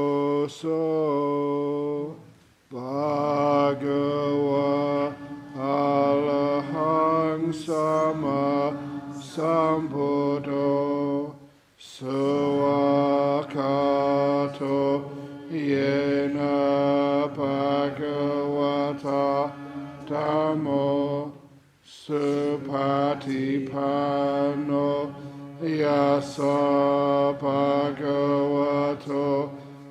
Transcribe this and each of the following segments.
Yoso Bhagava Arahang Sama Sambuddho Sawakato Yena Bhagavata Dhammo Supatipano Yasa Bhagavato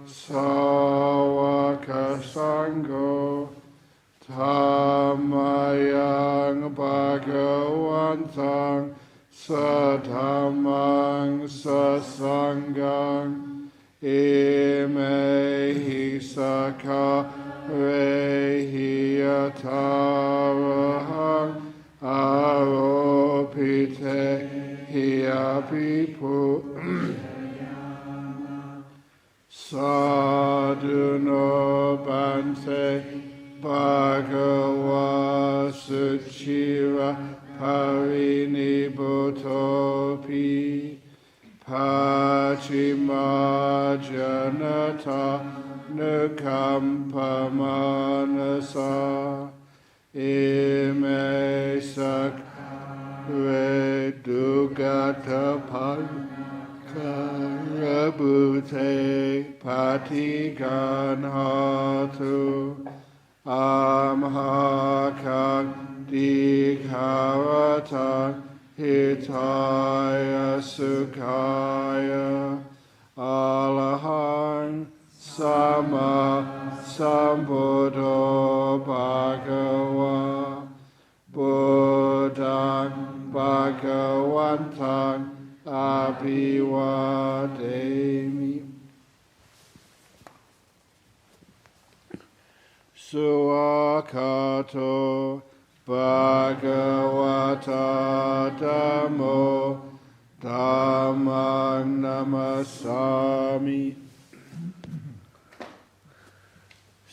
Sawaka Sangho Dhammayang Bhagavantang Sadhammang Sasangang Imehi Sakha Rehi Yatarahang Aropite Hiyapipu Sadhuno Bante Bhagava Suchira Parinibbhutopi Pachima Janata Nukampa Ime Sakre Dugata Karabhute Patigan Hatu Amhakak Dikharata Hitaya Sukhaya Alahang Sama Sambuddho Bhagava Buddhang Bhagavantang Abhivademi Suakato Bhagavata Dhammo Dhammang Namasami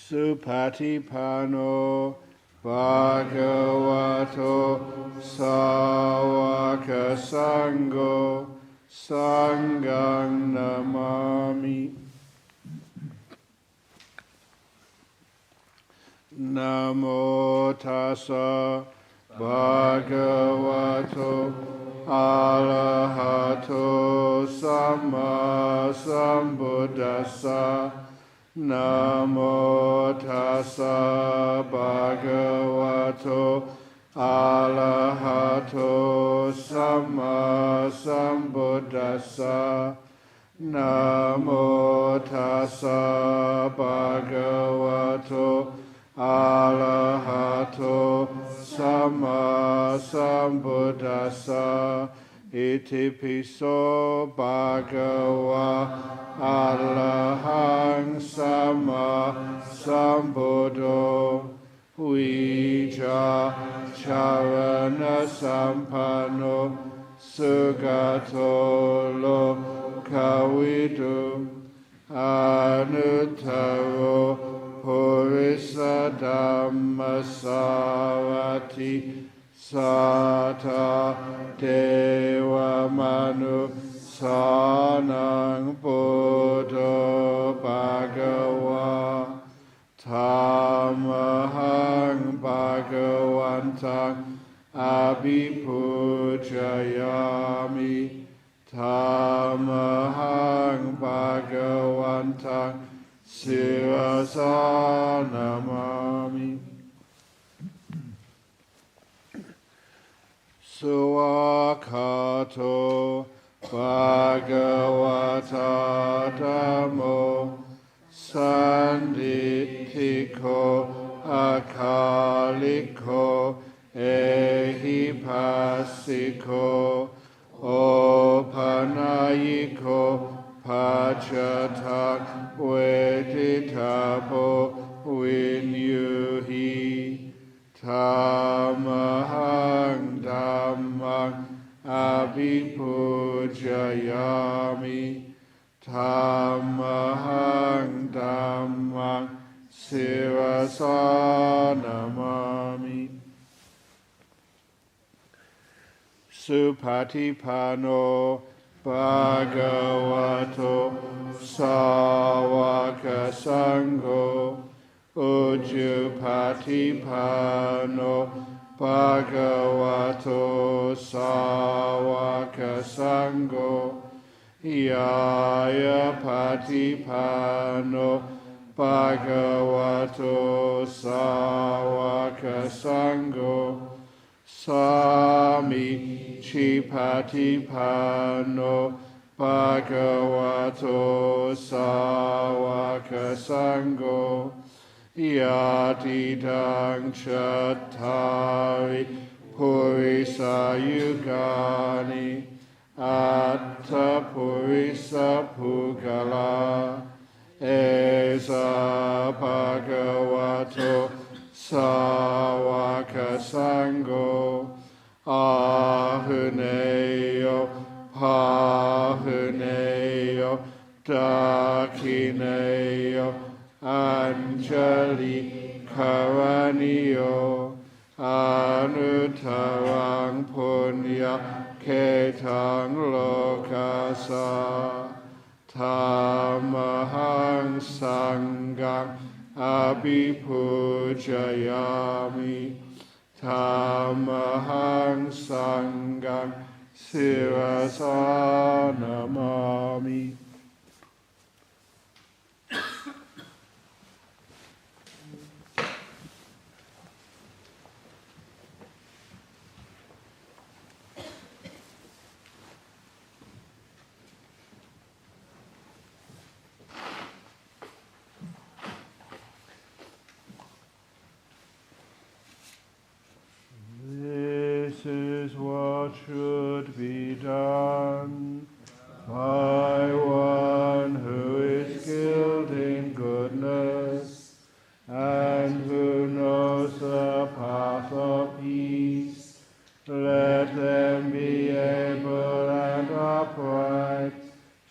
Supatipano Bhagavato Sawaka Sangho Sanghang Namami Namo Tassa Bhagavato Arahato Samma Sambuddhassa Namo Tassa Bhagavato Arahato Samma Sambuddhassa Namo Tassa Bhagavato Arahato Samma Sambuddhassa Iti piso Bhagava Arahang Samma Sambuddho Vija Charana Sampano Sugato Lokavidu Anuttaro Purisa Dhammasarati Sata Deva Manu Sanang Buddha Bhagava Tamahang Bhagavantang Abhipujayami Tamahang Bhagavantang Sirasa Namami Suakato Bhagavata Dhammo Sanditiko Akaliko Ehipassiko Opanayiko Pachatak Veditapo Vinyuhi Tamahang Dhammang Abhipujayami Tamahang Dhammang Sirasa Namami Supatipanno Bhagavato Sāvaka Sangho Ujjupatipanno Bhagavato Sāvaka Sangho Yaya Patipanno Bhagavato Sāvaka Sangho Sami Chipatipanno Bhagavato Sāvaka Sangho Yatidang Chattari Purisa Yugani Atta Purisa Pugala Esa Bhagavato Sāvaka Sangho Ahuneyo Pahuneyo Dakineyo Anjali Karaniyo Anutarang Punya Ketang Lokasa Tamahang Sangang Abhipujayami Tamahang Sangang Sirasa Namami. This is what should be done by one who is skilled in goodness and who knows the path of peace. Let them be able and upright,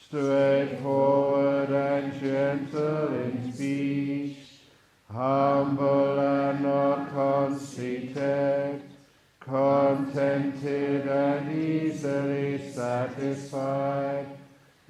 straightforward and gentle in speech, humble and not conceited, contented and easily satisfied,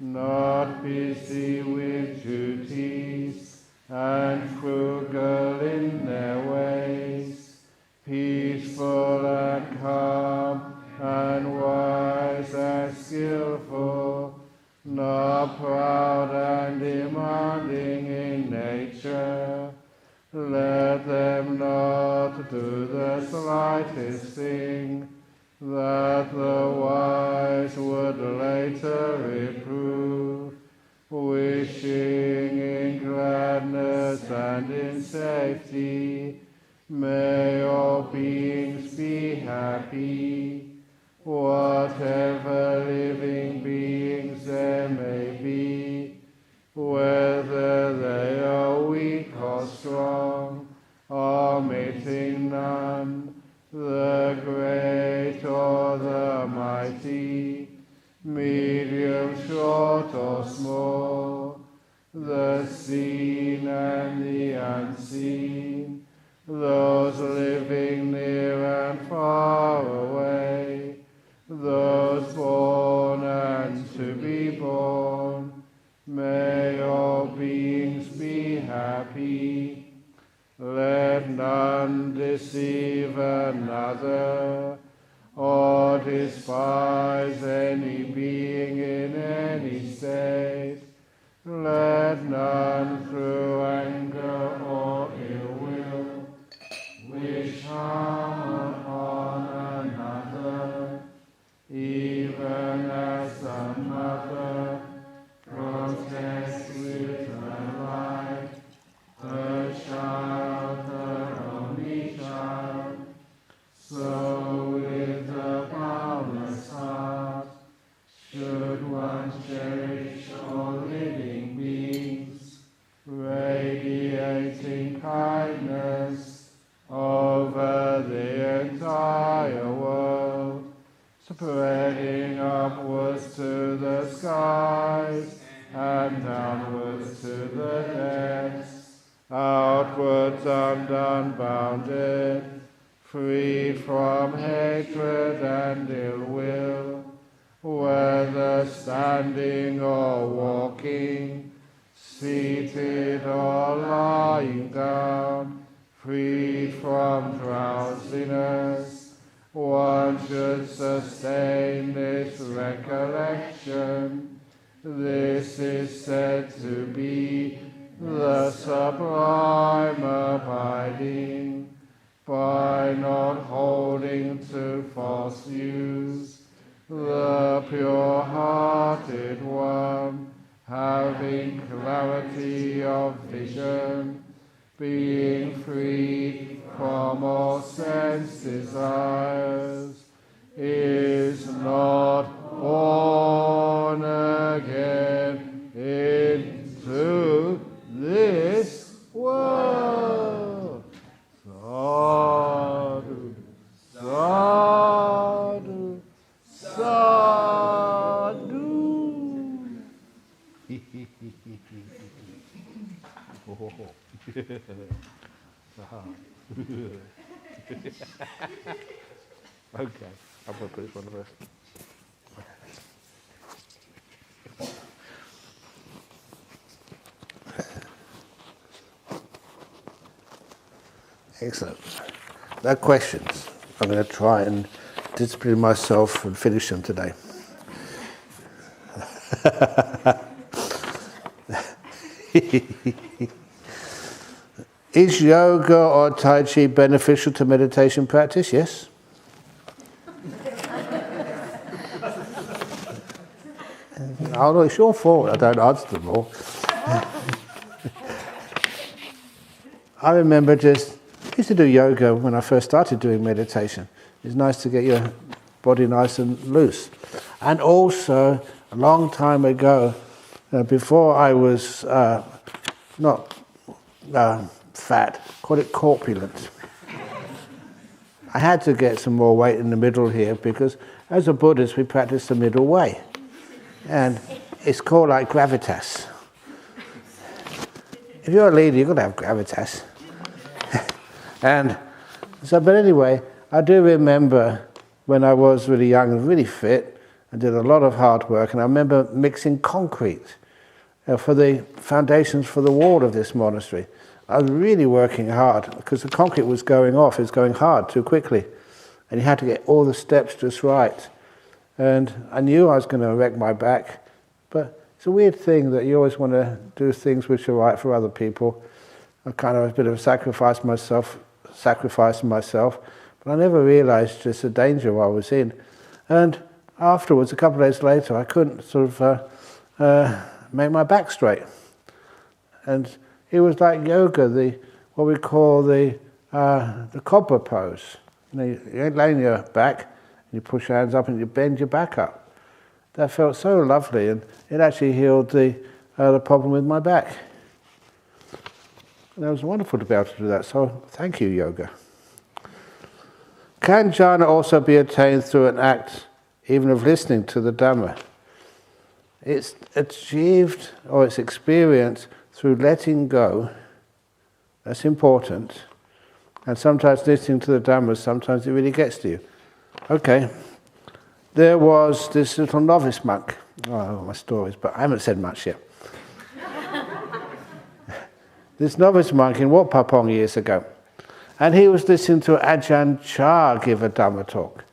not busy with duties, and frugal in their ways, peaceful and calm, and wise and skillful, not proud and demanding in nature. Let them not do the slightest thing that the wise would later reprove, wishing in gladness and in safety. May all beings be happy, whatever living beings there may be, whether they are weak or strong, omitting none, the great or the mighty, medium, short or small, the seen and the unseen, those living near and far away, those born and to be born. May all beings be happy. Let none deceive another, or despise any being in any state. Let none through anger or ill will wish harm upon another, even as a mother protects with her life her child, her only child. So with a boundless heart should one cherish all living beings, radiating kindness over the entire world, spreading upwards to the skies and downwards to the depths, outwards and unbounded, freed from hatred and ill will, whether standing or walking, seated or lying down, freed from drowsiness. One should sustain this recollection. This is said to be the sublime abiding, by not holding to false views. The pure-hearted one, having clarity of vision, being freed from all sense desires, is not born again into this world. Sadhu, sadhu, sadhu. Okay, I'm going to put this one first. Excellent. No questions. I'm going to try and discipline myself and finish them today. Is yoga or Tai Chi beneficial to meditation practice? Yes. Oh, no, it's your fault I don't answer them all. I remember I used to do yoga when I first started doing meditation. It's nice to get your body nice and loose. And also, a long time ago, before I was not fat, call it corpulent. I had to get some more weight in the middle here because as a Buddhist we practice the middle way. And it's called like gravitas. If you're a leader, you've got to have gravitas. And so, but anyway, I do remember when I was really young and really fit, I did a lot of hard work, and I remember mixing concrete for the foundations for the wall of this monastery. I was really working hard because the concrete was going off, it was going hard too quickly. And you had to get all the steps just right. And I knew I was going to wreck my back, but it's a weird thing that you always want to do things which are right for other people. I kind of a bit of a sacrificing myself, but I never realized just the danger I was in. And afterwards, a couple of days later, I couldn't sort of make my back straight. And it was like yoga, what we call the cobra pose. You lay on your back, you push your hands up and you bend your back up. That felt so lovely, and it actually healed the problem with my back. And it was wonderful to be able to do that, so thank you, yoga. Can jhana also be attained through an act even of listening to the Dhamma? It's achieved, or it's experienced through letting go. That's important. And sometimes listening to the Dhamma, sometimes it really gets to you. Okay. There was this little novice monk. Oh, my stories, but I haven't said much yet. This novice monk in Wat Papong years ago. And he was listening to Ajahn Brahm give a Dhamma talk.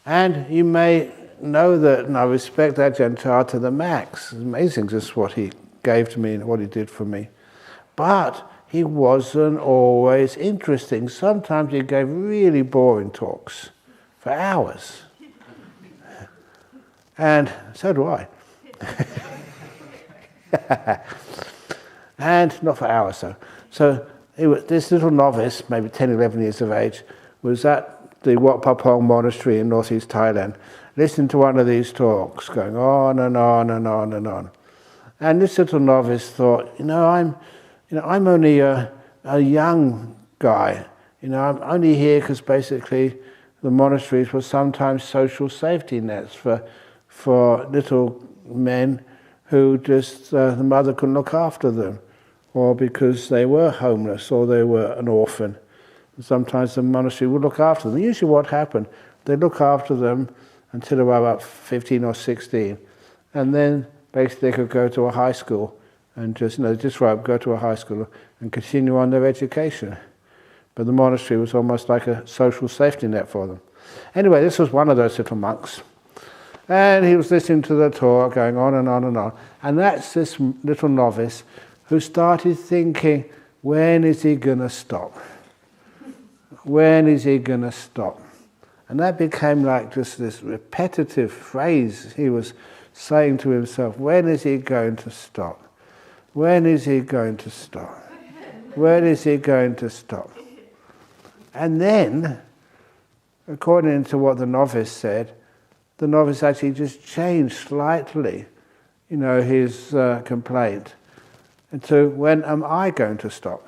And you may know that, and I respect Ajahn Brahm to the max. It's amazing just what he gave to me and what he did for me. But he wasn't always interesting. Sometimes he gave really boring talks for hours. And so do I. And not for hours, so this little novice, maybe 10, 11 years of age, was at the Wat Papong monastery in northeast Thailand, listening to one of these talks, going on and on and on and on. And this little novice thought, I'm only a young guy. I'm only here because basically the monasteries were sometimes social safety nets for little men who just the mother couldn't look after them, or because they were homeless or they were an orphan. Sometimes the monastery would look after them. Usually what happened, they look after them until they were about 15 or 16. And then basically they could go to a high school and just go to a high school and continue on their education. But the monastery was almost like a social safety net for them. Anyway, this was one of those little monks. And he was listening to the talk, going on and on and on. And that's this little novice who started thinking, when is he going to stop? When is he going to stop? And that became like just this repetitive phrase he was saying to himself, when is he going to stop? When is he going to stop? When is he going to stop? And then, according to what the novice said, the novice actually just changed slightly, his complaint into, when am I going to stop?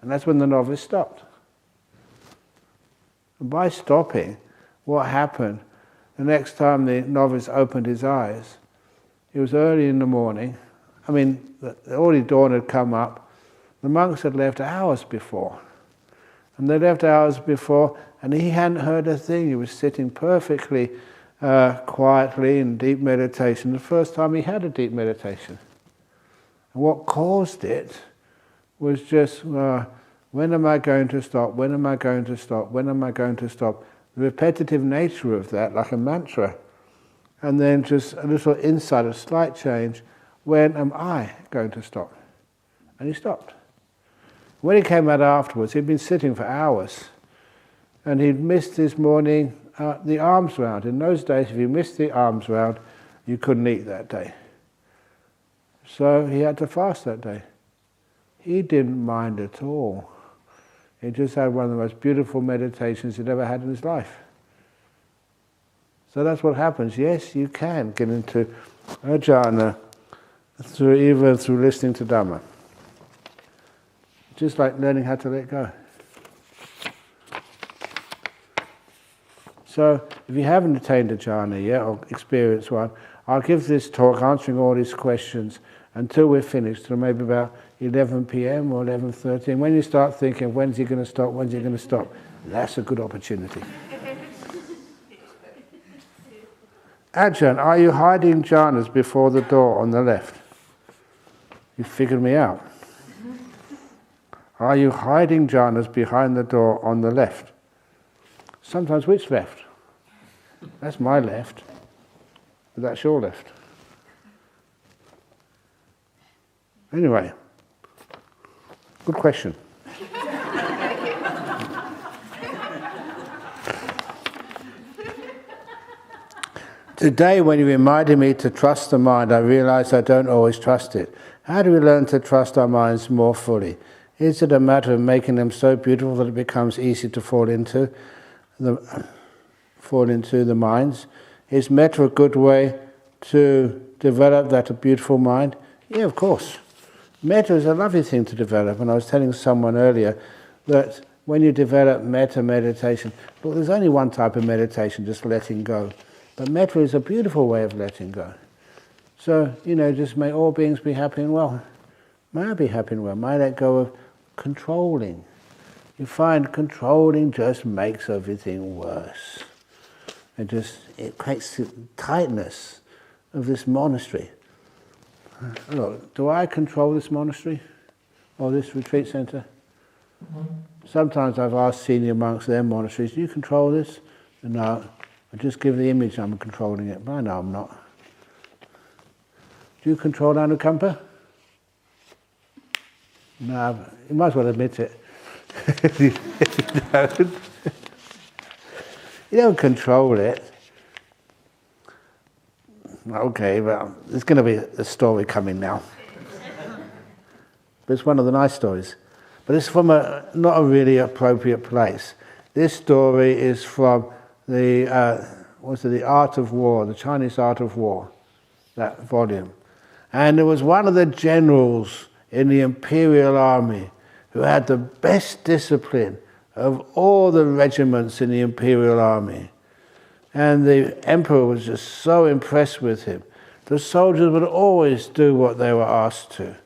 And that's when the novice stopped. And by stopping, what happened, the next time the novice opened his eyes, it was early in the morning. Already dawn had come up. The monks had left hours before. And they left hours before, and he hadn't heard a thing. He was sitting perfectly quietly in deep meditation, the first time he had a deep meditation. And what caused it was just, when am I going to stop? When am I going to stop? When am I going to stop? The repetitive nature of that, like a mantra. And then just a little insight, a slight change. When am I going to stop? And he stopped. When he came out afterwards, he'd been sitting for hours. And he'd missed his morning, the alms round. In those days, if you missed the alms round, you couldn't eat that day. So he had to fast that day. He didn't mind at all. He just had one of the most beautiful meditations he'd ever had in his life. So that's what happens. Yes, you can get into a jhana even through listening to Dhamma. Just like learning how to let go. So if you haven't attained a jhana yet or experienced one, I'll give this talk answering all these questions until we're finished, till maybe about 11 p.m. or 11:30. And when you start thinking, when's he going to stop, when's he going to stop, that's a good opportunity. Ajahn, are you hiding jhanas before the door on the left? You figured me out. Are you hiding jhanas behind the door on the left? Sometimes which left? That's my left. But that's your left. Anyway, good question. Today, when you reminded me to trust the mind, I realized I don't always trust it. How do we learn to trust our minds more fully? Is it a matter of making them so beautiful that it becomes easy to fall into the minds? Is metta a good way to develop that beautiful mind? Yeah, of course. Metta is a lovely thing to develop, and I was telling someone earlier that when you develop metta meditation, look, there's only one type of meditation, just letting go. But metta is a beautiful way of letting go. So, just may all beings be happy and well. May I be happy and well? May I let go of controlling? You find controlling just makes everything worse. It creates the tightness of this monastery. Look, do I control this monastery or this retreat center? Sometimes I've asked senior monks, their monasteries, do you control this? No, I just give the image I'm controlling it, but I know I'm not. Do you control Anukampa? No, you might as well admit it. You don't control it. Okay, well, there's going to be a story coming now. But it's one of the nice stories. But it's from not a really appropriate place. This story is from the Art of War, the Chinese Art of War, that volume. And there was one of the generals in the imperial army who had the best discipline of all the regiments in the imperial army. And the emperor was just so impressed with him. The soldiers would always do what they were asked to.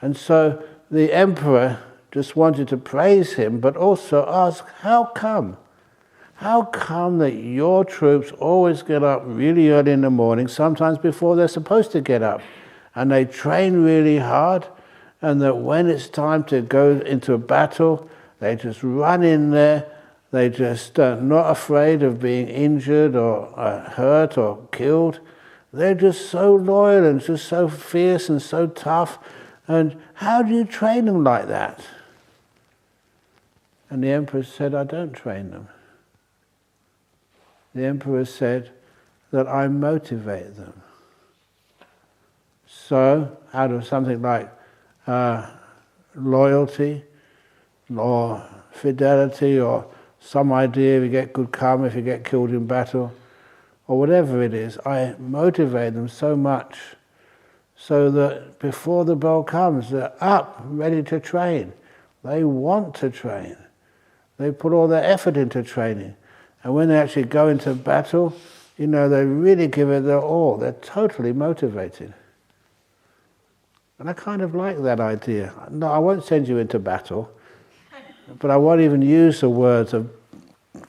And so the emperor just wanted to praise him, but also ask, how come? How come that your troops always get up really early in the morning, sometimes before they're supposed to get up, and they train really hard, and that when it's time to go into a battle, they just run in there, they just not afraid of being injured or hurt or killed. They're just so loyal and just so fierce and so tough. And how do you train them like that? And the Emperor said, I don't train them. The Emperor said that I motivate them. So, out of something like loyalty or fidelity or some idea if you get good karma, if you get killed in battle, or whatever it is, I motivate them so much so that before the bell comes, they're up, ready to train. They want to train. They put all their effort into training. And when they actually go into battle, they really give it their all. They're totally motivated. And I kind of like that idea. No, I won't send you into battle, but I won't even use the words of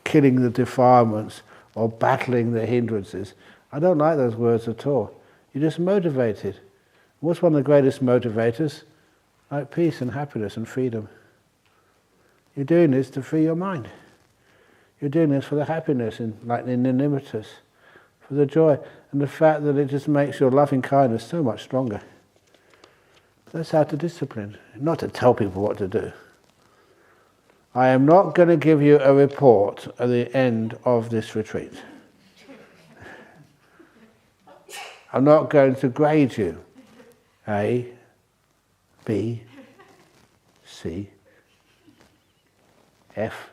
killing the defilements or battling the hindrances. I don't like those words at all. You're just motivated. What's one of the greatest motivators? Like peace and happiness and freedom. You're doing this to free your mind. You're doing this for the happiness, like in the Nimmitas, for the joy, and the fact that it just makes your loving kindness so much stronger. That's how to discipline, not to tell people what to do. I am not going to give you a report at the end of this retreat. I'm not going to grade you. A, B, C, F.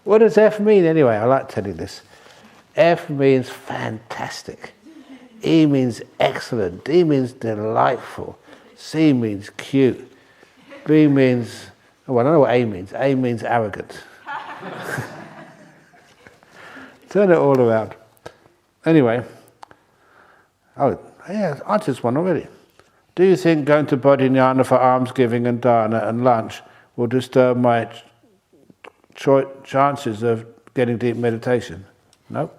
What does F mean anyway? I like telling this. F means fantastic. E means excellent. D means delightful. C means cute. B means, I don't know what A means. A means arrogant. Turn it all around. Anyway, I answered one already. Do you think going to Bodhinyana for almsgiving and dana and lunch will disturb my chances of getting deep meditation? Nope.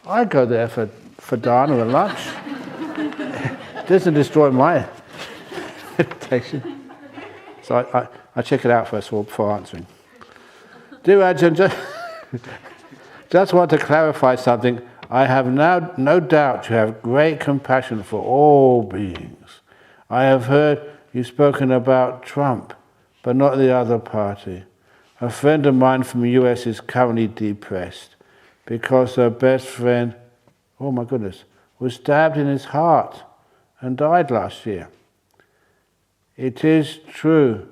I go there for dana and lunch. It doesn't destroy my meditation. So I check it out first of all before answering. Do Ajahn, just want to clarify something. I have now no doubt you have great compassion for all beings. I have heard you spoken about Trump, but not the other party. A friend of mine from the US is currently depressed because her best friend, oh my goodness, was stabbed in his heart and died last year. It is true,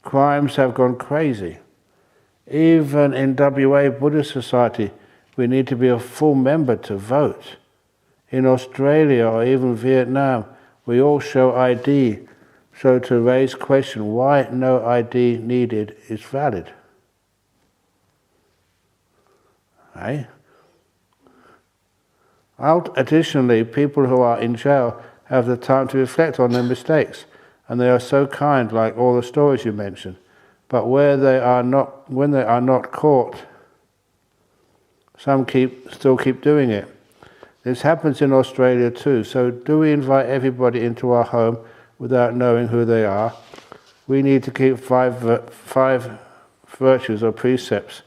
crimes have gone crazy. Even in WA Buddhist Society, we need to be a full member to vote. In Australia or even Vietnam, we all show ID. So to raise question why no ID needed is valid. Eh? Additionally, people who are in jail have the time to reflect on their mistakes, and they are so kind, like all the stories you mentioned. But when they are not caught, some still keep doing it. This happens in Australia too. So do we invite everybody into our home without knowing who they are? We need to keep five virtues or precepts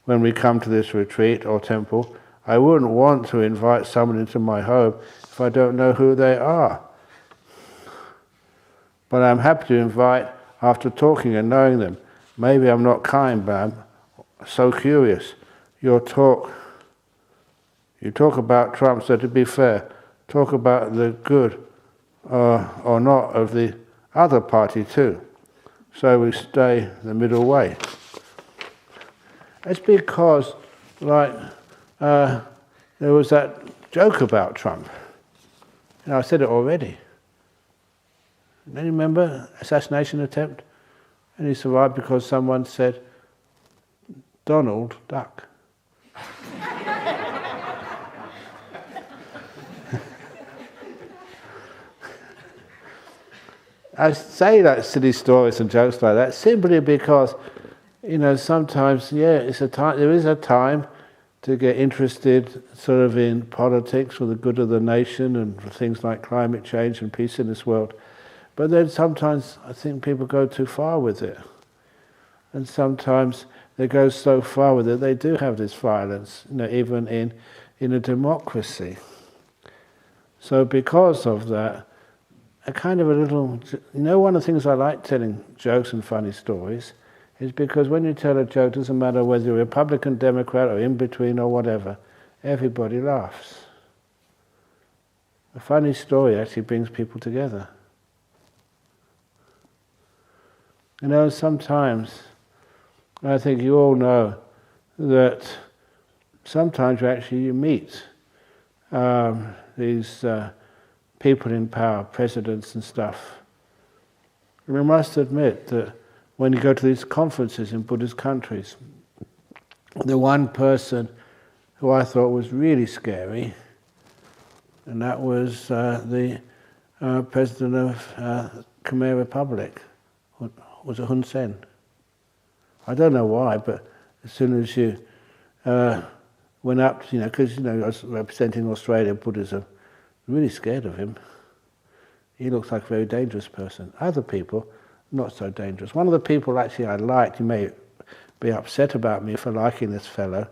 when we come to this retreat or temple. I wouldn't want to invite someone into my home if I don't know who they are. But I'm happy to invite after talking and knowing them. Maybe I'm not kind, but I'm so curious. You talk about Trump, so to be fair, talk about the good or not of the other party too. So we stay the middle way. It's because, there was that joke about Trump. I said it already. Do you remember assassination attempt? And he survived because someone said, Donald Duck. I say like silly stories and jokes like that simply because, sometimes, it's a time. There is a time to get interested, sort of, in politics for the good of the nation and for things like climate change and peace in this world. But then sometimes I think people go too far with it, and sometimes they go so far with it they do have this violence, even in a democracy. So because of that, one of the things I like telling jokes and funny stories is because when you tell a joke, it doesn't matter whether you're Republican, Democrat, or in between or whatever, everybody laughs. A funny story actually brings people together. Sometimes, I think you all know that sometimes you meet these people in power, presidents and stuff. And we must admit that when you go to these conferences in Buddhist countries, the one person who I thought was really scary, and that was the president of Khmer Republic, was it Hun Sen? I don't know why, but as soon as you went up, because I was representing Australia Buddhism, really scared of him. He looks like a very dangerous person. Other people, not so dangerous. One of the people actually I liked, you may be upset about me for liking this fellow,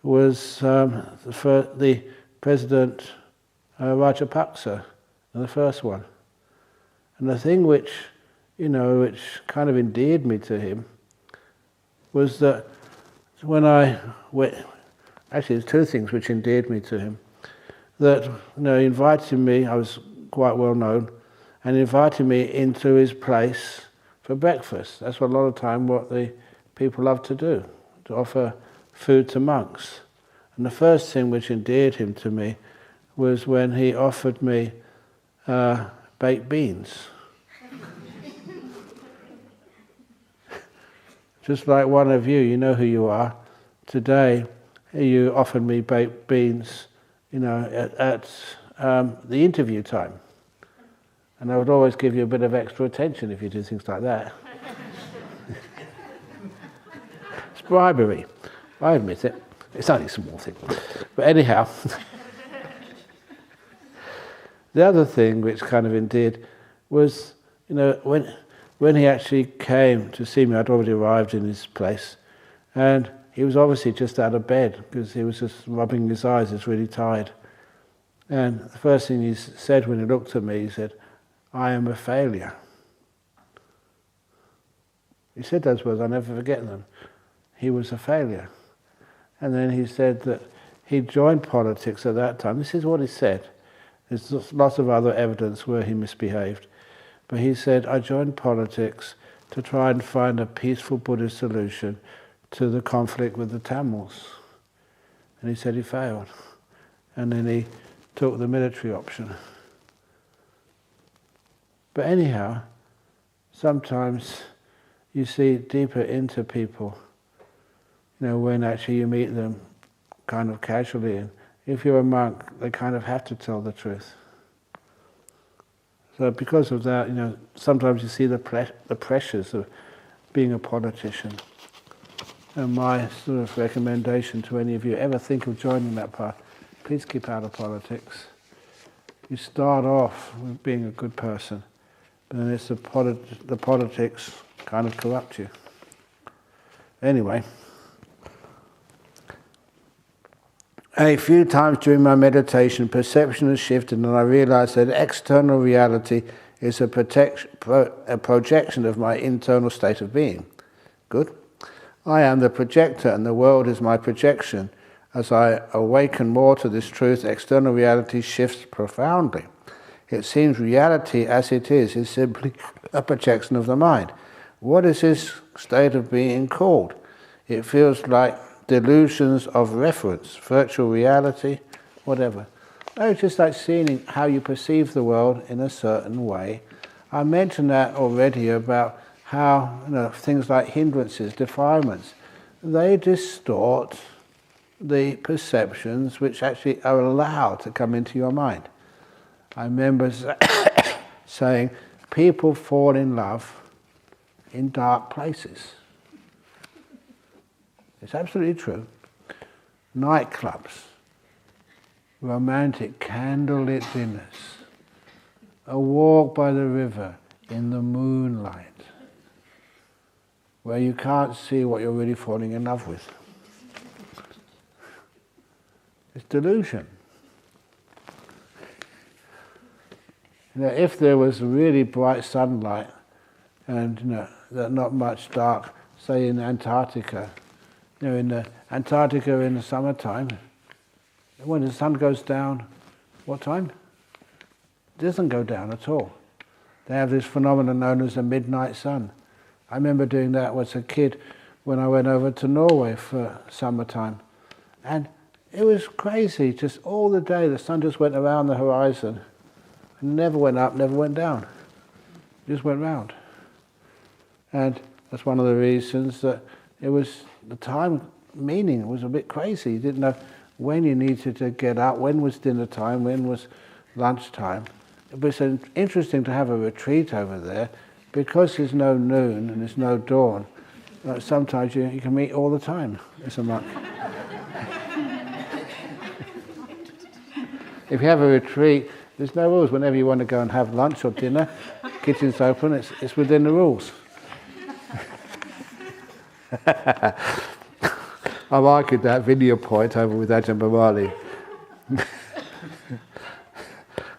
was the President Rajapaksa, the first one. And the thing which kind of endeared me to him was that when actually there's two things which endeared me to him. That he invited me, I was quite well known, and invited me into his place for breakfast. That's a lot of time what the people love to do, to offer food to monks. And the first thing which endeared him to me was when he offered me baked beans. Just like one of you know who you are. Today, you offered me baked beans, at the interview time. And I would always give you a bit of extra attention if you do things like that. It's bribery. I admit it. It's only a small thing. But anyhow, the other thing which kind of endeared was, when he actually came to see me, I'd already arrived in his place, and he was obviously just out of bed because he was just rubbing his eyes, he was really tired. And the first thing he said when he looked at me, he said, "I am a failure." He said those words, I'll never forget them. He was a failure. And then he said that he joined politics at that time. This is what he said. There's lots of other evidence where he misbehaved. But he said, I joined politics to try and find a peaceful Buddhist solution to the conflict with the Tamils. And he said he failed. And then he took the military option. But anyhow, sometimes you see deeper into people, when actually you meet them kind of casually. And if you're a monk, they kind of have to tell the truth. So because of that, sometimes you see the pressures of being a politician. And my sort of recommendation to any of you ever think of joining that path, please keep out of politics. You start off with being a good person, but then it's the politics kind of corrupt you. Anyway, a few times during my meditation, perception has shifted and I realized that external reality is a projection of my internal state of being. Good. I am the projector and the world is my projection. As I awaken more to this truth, external reality shifts profoundly. It seems reality as it is simply a projection of the mind. What is this state of being called? It feels like delusions of reference, virtual reality, whatever. It's just like seeing how you perceive the world in a certain way. I mentioned that already about how things like hindrances, defilements, they distort the perceptions which actually are allowed to come into your mind. I remember saying, people fall in love in dark places. It's absolutely true. Nightclubs, romantic candlelit dinners, a walk by the river in the moonlight, where you can't see what you're really falling in love with. It's delusion. If there was really bright sunlight and not much dark, say in Antarctica, in the Antarctica in the summertime, when the sun goes down, what time? It doesn't go down at all. They have this phenomenon known as the midnight sun. I remember doing that as a kid when I went over to Norway for summertime. And it was crazy, just all the day the sun just went around the horizon. Never went up, never went down. It just went round. And that's one of the reasons that it was, the time meaning was a bit crazy. You didn't know when you needed to get up, when was dinner time, when was lunchtime. It was interesting to have a retreat over there because there's no noon and there's no dawn. Sometimes you can meet all the time as a monk. If you have a retreat, there's no rules. Whenever you want to go and have lunch or dinner, kitchen's open, it's within the rules. I've argued that video point over with Ajahn Brahm.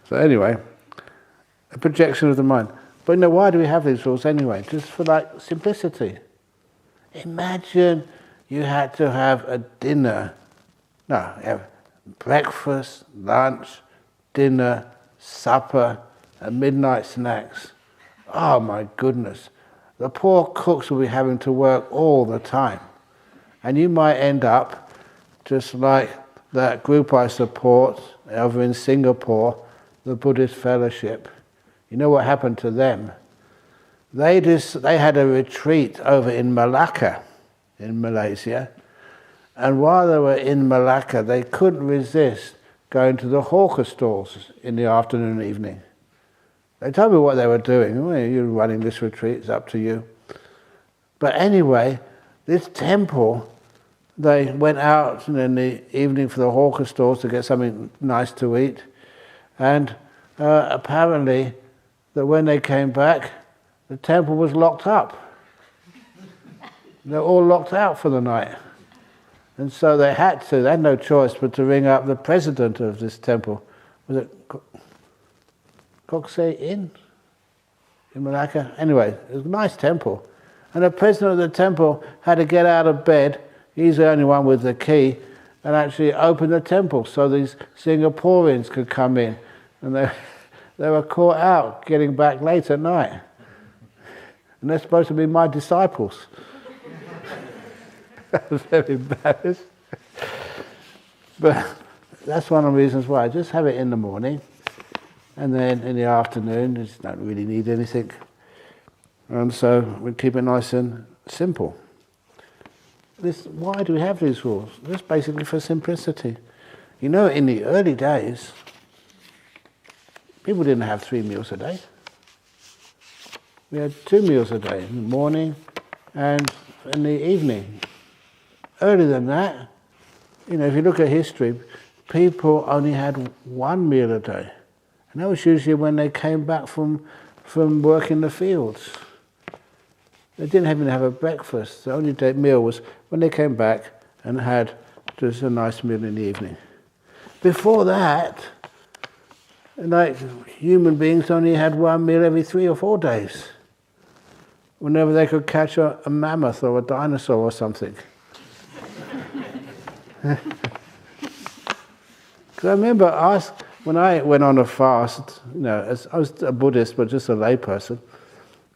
So anyway, a projection of the mind. But why do we have these rules anyway? Just for simplicity. Imagine you had to have a dinner. No, you have breakfast, lunch, dinner, supper, and midnight snacks. Oh my goodness. The poor cooks will be having to work all the time. And you might end up just like that group I support over in Singapore, the Buddhist Fellowship. You know what happened to them? They had a retreat over in Malacca, in Malaysia. And while they were in Malacca, they couldn't resist going to the hawker stalls in the afternoon and evening. They told me what they were doing. Well, you're running this retreat, it's up to you. But anyway, this temple, they went out in the evening for the hawker stalls to get something nice to eat. And apparently, that when they came back, the temple was locked up. They're all locked out for the night. And so they had no choice but to ring up the president of this temple. Was it Koksay Inn in Malacca? Anyway, it was a nice temple. And the president of the temple had to get out of bed, he's the only one with the key, and actually open the temple so these Singaporeans could come in. And they were caught out getting back late at night. And they're supposed to be my disciples. I was very embarrassed. But that's one of the reasons why. I just have it in the morning, and then in the afternoon, you just don't really need anything. And so we keep it nice and simple. Why do we have these rules? Just basically for simplicity. In the early days, people didn't have 3 meals a day. We had 2 meals a day, in the morning and in the evening. Earlier than that, if you look at history, people only had 1 meal a day. And that was usually when they came back from work in the fields. They didn't even have a breakfast. The only meal was when they came back and had just a nice meal in the evening. Before that, human beings only had 1 meal every 3 or 4 days. Whenever they could catch a mammoth or a dinosaur or something. Because I remember when I went on a fast, I was a Buddhist but just a layperson,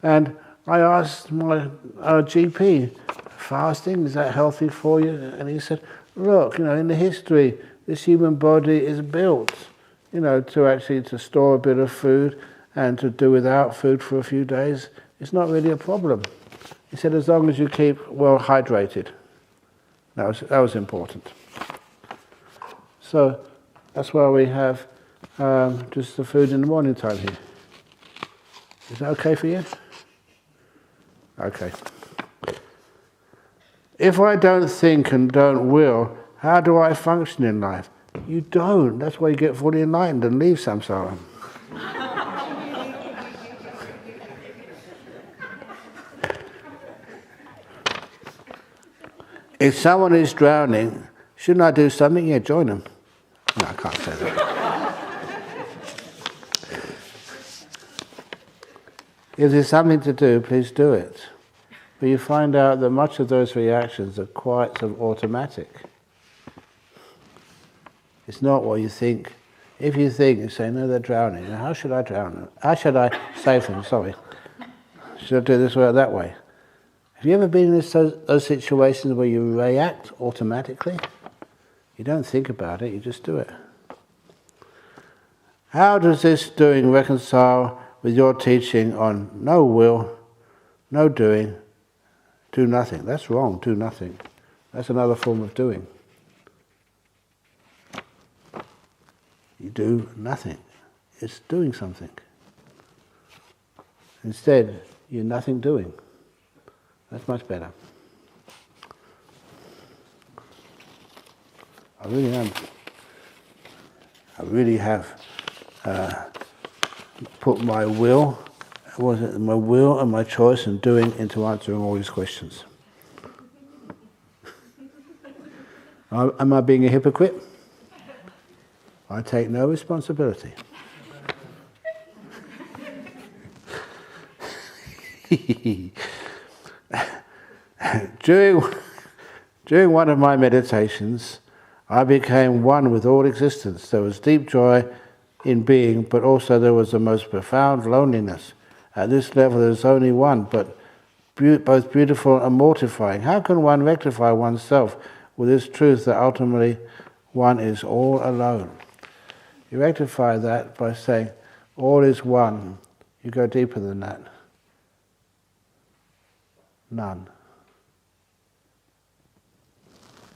and I asked my GP, fasting, is that healthy for you? And he said, look, in the history, this human body is built, to store a bit of food and to do without food for a few days. It's not really a problem. He said, as long as you keep well hydrated. That was important. So that's why we have just the food in the morning time here. Is that okay for you? Okay. If I don't think and don't will, how do I function in life? You don't. That's why you get fully enlightened and leave samsara. If someone is drowning, shouldn't I do something? Yeah, join them. No, I can't say that. If there's something to do, please do it. But you find out that much of those reactions are quite sort of automatic. It's not what you think. If you think, you say, no, they're drowning. Now, how should I drown them? How should I save them? Sorry. Should I do this way or that way? Have you ever been in those situations where you react automatically? You don't think about it, you just do it. How does this doing reconcile with your teaching on no will, no doing, do nothing? That's wrong, do nothing. That's another form of doing. You do nothing. It's doing something. Instead, you're nothing doing. That's much better. I really am. I really have put my will and my choice and doing into answering all these questions. Am I being a hypocrite? I take no responsibility. During one of my meditations, I became one with all existence. There was deep joy in being, but also there was the most profound loneliness. At this level there is only one, but both beautiful and mortifying. How can one rectify oneself with this truth that ultimately one is all alone? You rectify that by saying, all is one. You go deeper than that. None.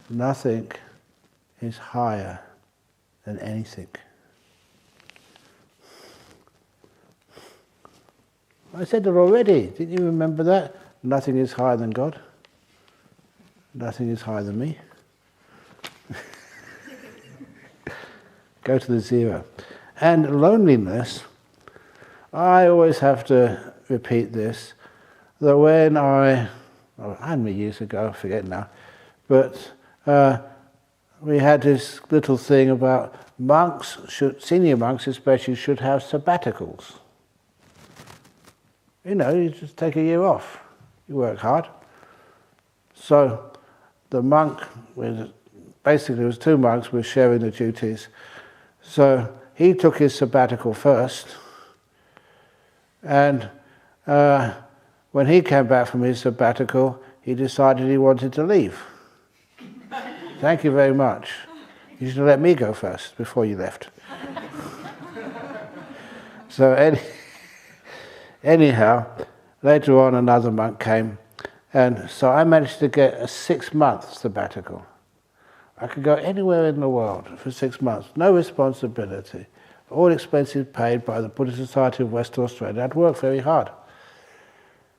Nothing is higher than anything. I said it already. Didn't you remember that? Nothing is higher than God. Nothing is higher than me. Go to the zero. And loneliness, I always have to repeat this, that when how many years ago, I forget now, but we had this little thing about monks, senior monks especially, should have sabbaticals. You know, you just take a year off. You work hard. So the monk, basically there was two monks, were sharing the duties. So he took his sabbatical first, and when he came back from his sabbatical, he decided he wanted to leave. Thank you very much. You should have let me go first before you left. So anyhow, later on another monk came, and so I managed to get a 6-month sabbatical. I could go anywhere in the world for 6 months, no responsibility, all expenses paid by the Buddhist Society of West Australia. I'd worked very hard.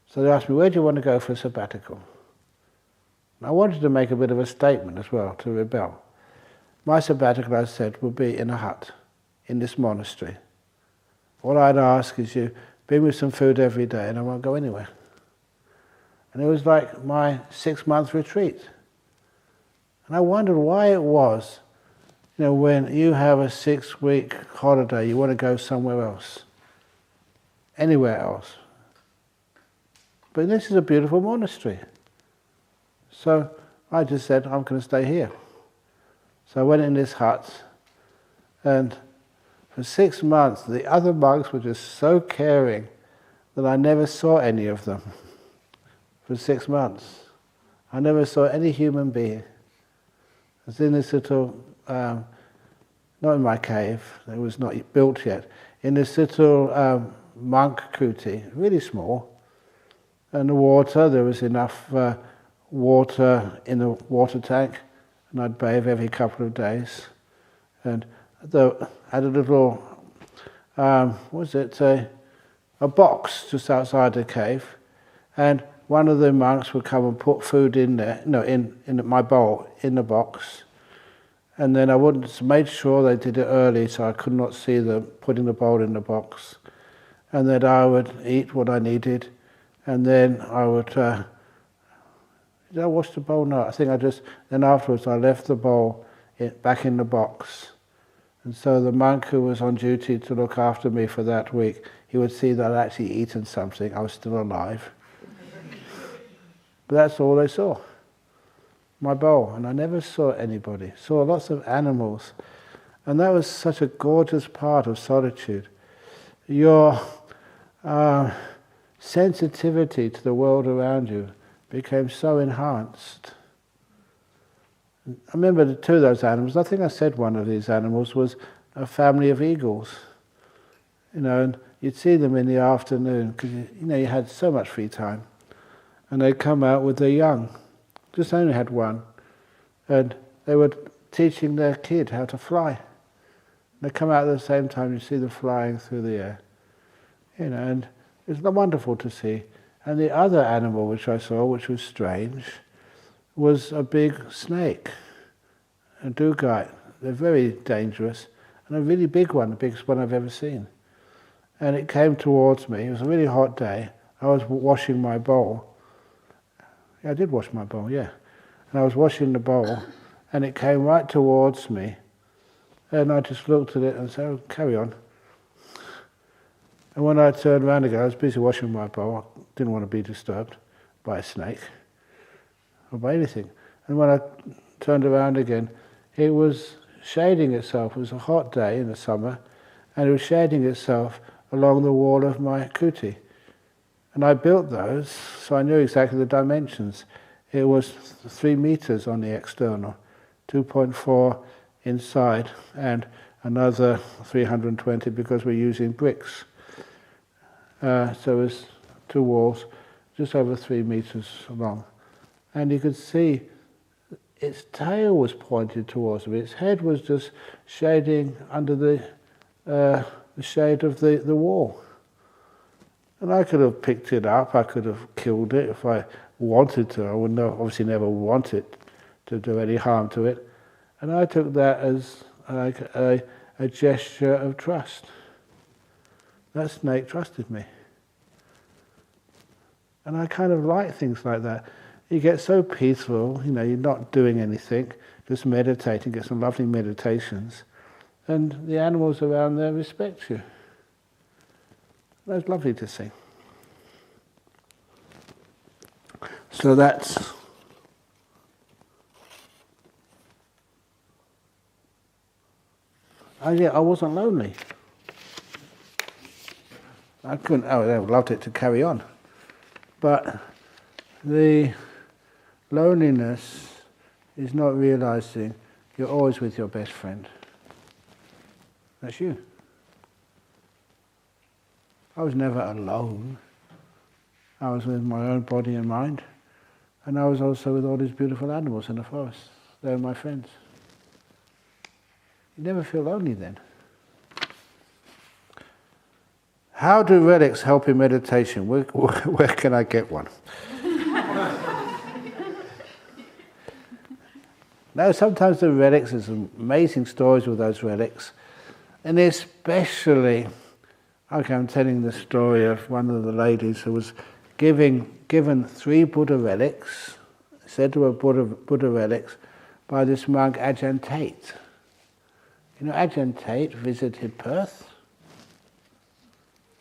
So they asked me, where do you want to go for a sabbatical? And I wanted to make a bit of a statement as well, to rebel. My sabbatical, I said, will be in a hut, in this monastery. All I'd ask is you bring me some food every day and I won't go anywhere. And it was like my 6-month retreat. And I wondered why it was, you know, when you have a 6-week holiday, you want to go somewhere else, anywhere else. But this is a beautiful monastery. So I just said, I'm going to stay here. So I went in this hut, and for 6 months, the other monks were just so caring that I never saw any of them. For 6 months. I never saw any human being. I was in this little, not in my cave, it was not built yet, in this little monk kuti, really small. And the water, there was enough water in the water tank, and I'd bathe every couple of days. And I had a little, a box just outside the cave, and one of the monks would come and put food in there, in my bowl, in the box, and then I made sure they did it early so I could not see them putting the bowl in the box, and then I would eat what I needed, and then I would, did I wash the bowl? No, I think then afterwards I left the bowl back in the box. And so the monk who was on duty to look after me for that week, he would see that I'd actually eaten something, I was still alive. But that's all they saw, my bowl. And I never saw anybody, saw lots of animals. And that was such a gorgeous part of solitude. Your sensitivity to the world around you became so enhanced. I remember the two of those animals. I think I said one of these animals was a family of eagles. And you'd see them in the afternoon because you had so much free time, and they'd come out with their young. Just only had one, and they were teaching their kid how to fly. They come out at the same time. You see them flying through the air, and it's wonderful to see. And the other animal which I saw, which was strange, was a big snake, a dugite. They're very dangerous, and a really big one, the biggest one I've ever seen. And it came towards me. It was a really hot day. I was washing my bowl. Yeah, I did wash my bowl, yeah. And I was washing the bowl, and it came right towards me, and I just looked at it and said, "Oh, carry on." And when I turned around again, I was busy washing my bowl. I didn't want to be disturbed by a snake or by anything. And when I turned around again, it was shading itself. It was a hot day in the summer, and it was shading itself along the wall of my kuti. And I built those, so I knew exactly the dimensions. It was 3 meters on the external, 2.4 inside, and another 320 because we're using bricks. So it was 2 walls, just over 3 meters long. And you could see its tail was pointed towards me. Its head was just shading under the shade of the wall. And I could have picked it up, I could have killed it if I wanted to. I would obviously never want it to do any harm to it. And I took that as like a gesture of trust. That snake trusted me. And I kind of like things like that. You get so peaceful, you're not doing anything, just meditating, get some lovely meditations, and the animals around there respect you. That's lovely to see. So that's I wasn't lonely. I couldn't. I would have loved it to carry on, but the loneliness is not realizing you're always with your best friend. That's you. I was never alone. I was with my own body and mind, and I was also with all these beautiful animals in the forest. They were my friends. You never feel lonely then. How do relics help in meditation? Where can I get one? Now, sometimes the relics, there's some amazing stories with those relics, and especially, I'm telling the story of one of the ladies who was given 3 Buddha relics, said to her Buddha relics, by this monk Ajahn Tate. Ajahn Tate visited Perth.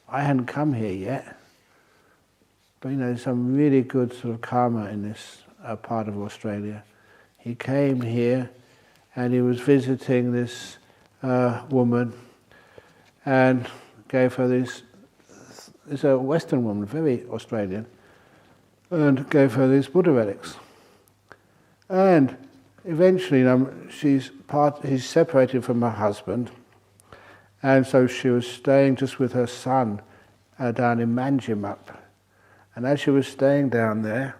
I hadn't come here yet, but there's some really good sort of karma in this part of Australia. He came here and he was visiting this woman and gave her this, it's a Western woman, very Australian, and gave her these Buddha relics. And eventually he's separated from her husband, and so she was staying just with her son down in Manjimup. And as she was staying down there,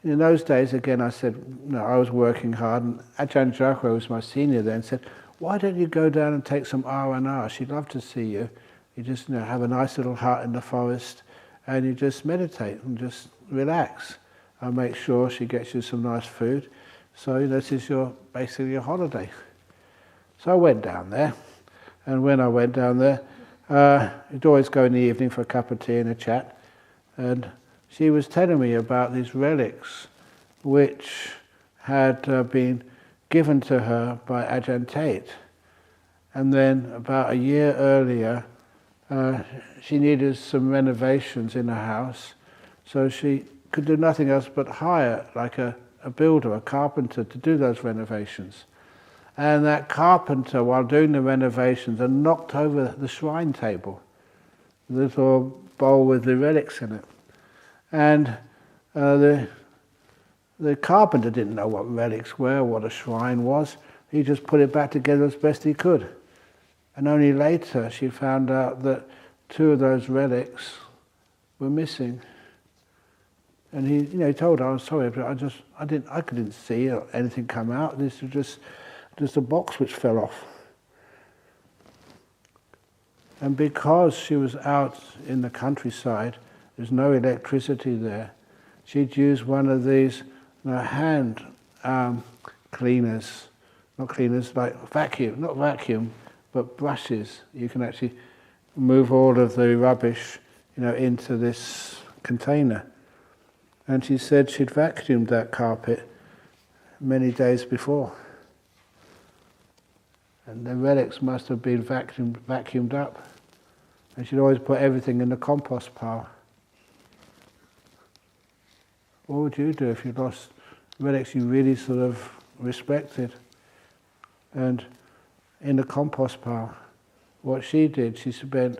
in those days, again, I said, I was working hard, and Ajahn Brahm was my senior then, said, "Why don't you go down and take some R&R? She'd love to see you." You just have a nice little hut in the forest, and you just meditate and just relax. And make sure she gets you some nice food. So this is basically your holiday. So I went down there, and when I went down there, you'd always go in the evening for a cup of tea and a chat, and she was telling me about these relics which had been given to her by Ajahn Tate. And then about a year earlier, she needed some renovations in her house, so she could do nothing else but hire like a builder, a carpenter, to do those renovations. And that carpenter, while doing the renovations, had knocked over the shrine table, the little bowl with the relics in it. And the carpenter didn't know what relics were, what a shrine was. He just put it back together as best he could. And only later she found out that 2 of those relics were missing. And he told her, "I'm sorry, but I couldn't see anything come out. This was just a box which fell off." And because she was out in the countryside, there's no electricity there, she'd use one of these hand cleaners, like vacuum, not vacuum, but brushes. You can actually move all of the rubbish, into this container. And she said she'd vacuumed that carpet many days before. And the relics must have been vacuumed up. And she'd always put everything in the compost pile. What would you do if you lost relics you really sort of respected? And in the compost pile, what she did, she spent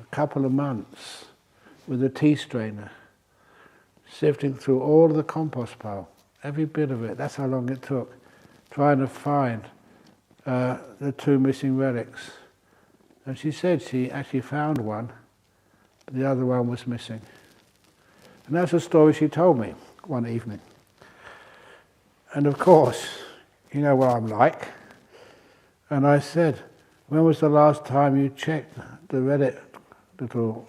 a couple of months with a tea strainer, sifting through all of the compost pile, every bit of it. That's how long it took, trying to find the 2 missing relics. And she said she actually found one, but the other one was missing. And that's a story she told me one evening. And of course, you know what I'm like. And I said, "When was the last time you checked the relic little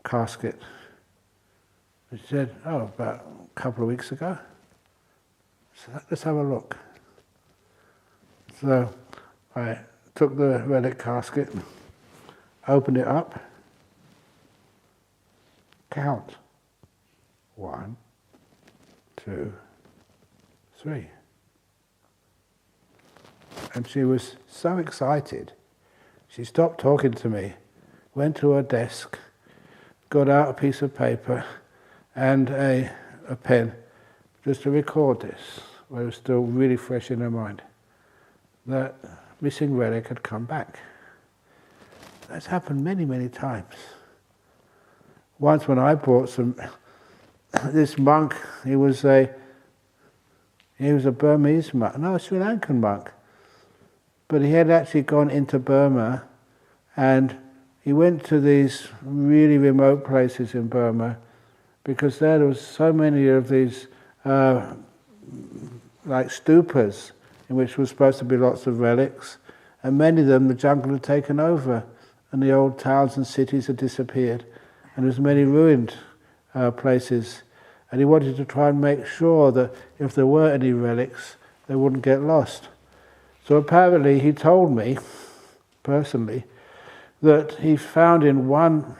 casket?" She said, "Oh, about a couple of weeks ago." So let's have a look. So I took the relic casket, opened it up, count. 1, 2, 3. And she was so excited, she stopped talking to me, went to her desk, got out a piece of paper and a pen just to record this, where it was still really fresh in her mind. That missing relic had come back. That's happened many, many times. Once when I brought this monk, he was a Burmese monk, no, a Sri Lankan monk. But he had actually gone into Burma, and he went to these really remote places in Burma, because there was so many of these like stupas, in which was supposed to be lots of relics, and many of them the jungle had taken over, and the old towns and cities had disappeared, and there was many ruined places, and he wanted to try and make sure that if there were any relics, they wouldn't get lost. So apparently he told me, personally, that he found in one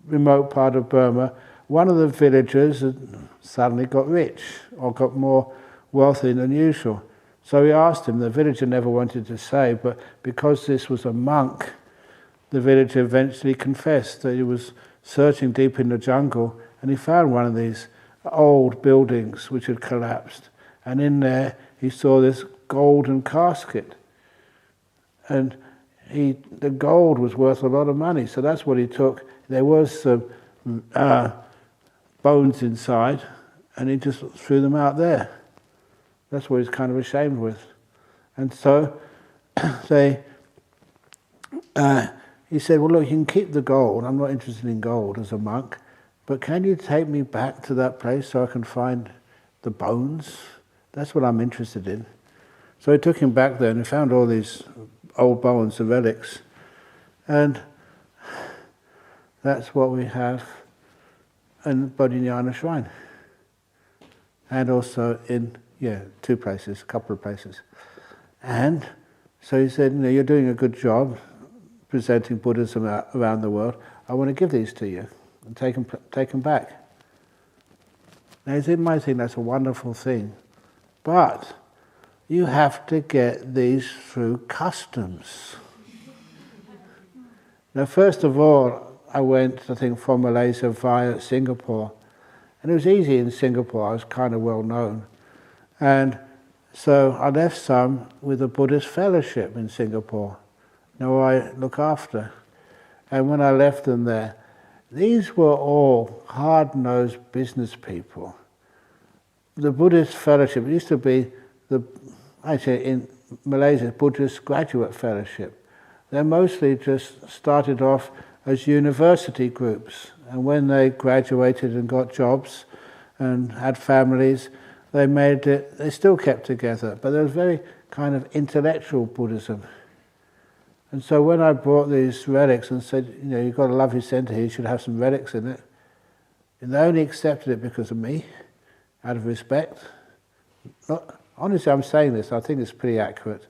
remote part of Burma, one of the villagers had suddenly got rich, or got more wealthy than usual. So he asked him, the villager never wanted to say, but because this was a monk, the villager eventually confessed that he was searching deep in the jungle, and he found one of these old buildings which had collapsed, and in there he saw this golden casket, and the gold was worth a lot of money, so that's what he took. There was some bones inside, and he just threw them out there. That's what he's kind of ashamed with. And so he said, "Well, look, you can keep the gold. I'm not interested in gold as a monk, but can you take me back to that place so I can find the bones? That's what I'm interested in." So he took him back there, and he found all these old bones, the relics. And That's what we have in Bodhinyana Shrine. And also in, two places, a couple of places. And so he said, you're doing a good job presenting Buddhism around the world. I want to give these to you and take them back. Now, you might think that's a wonderful thing, but you have to get these through customs. Now, first of all, I went, I think, from Malaysia via Singapore. And it was easy in Singapore, I was kind of well known. And so I left some with a Buddhist fellowship in Singapore. Now I look after. And when I left them there, these were all hard-nosed business people. The Buddhist fellowship used to be, actually in Malaysia, Buddhist graduate fellowship. They mostly just started off as university groups. And when they graduated and got jobs and had families, they still kept together. But there was very kind of intellectual Buddhism. And so when I brought these relics and said, you've got a lovely centre here, you should have some relics in it, and they only accepted it because of me, out of respect. Honestly, I'm saying this, I think it's pretty accurate.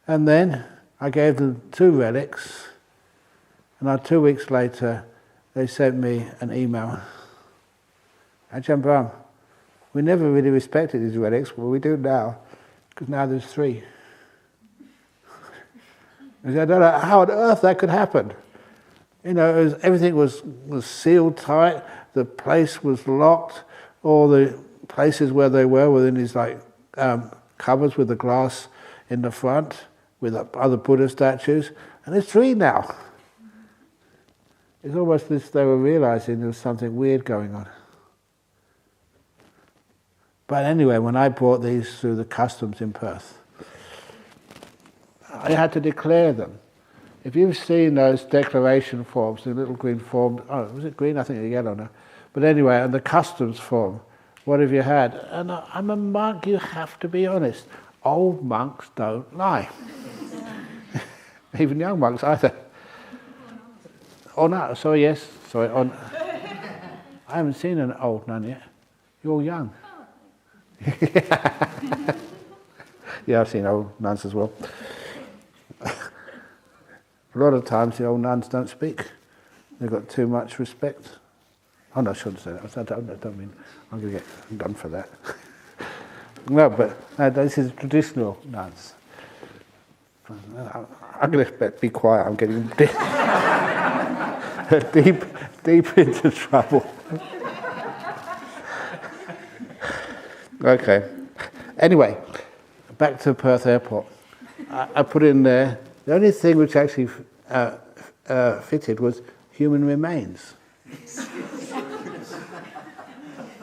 And then I gave them 2 relics, and 2 weeks later, they sent me an email. Ajahn Brahm, we never really respected these relics, but we do now, because now there's 3. I don't know how on earth that could happen. Everything was sealed tight, the place was locked, all the places where they were in these cupboards with the glass in the front, with other Buddha statues, and there's 3 now. It's almost as they were realizing there was something weird going on. But anyway, when I brought these through the customs in Perth, I had to declare them. If you've seen those declaration forms, the little green form, was it green? I think it's yellow now. But anyway, and the customs form, what have you had? And I'm a monk, you have to be honest. Old monks don't lie. Even young monks either. Oh no, sorry, yes. Sorry. I haven't seen an old nun yet. You're all young. Yeah, I've seen old nuns as well. A lot of times the old nuns don't speak. They've got too much respect. Oh no, I shouldn't say that. I don't mean I'm going to get done for that. No, but this is traditional nuns. I'm going to be quiet. I'm getting deep into trouble. Okay. Anyway, back to Perth Airport. I put in there, the only thing which actually fitted was human remains.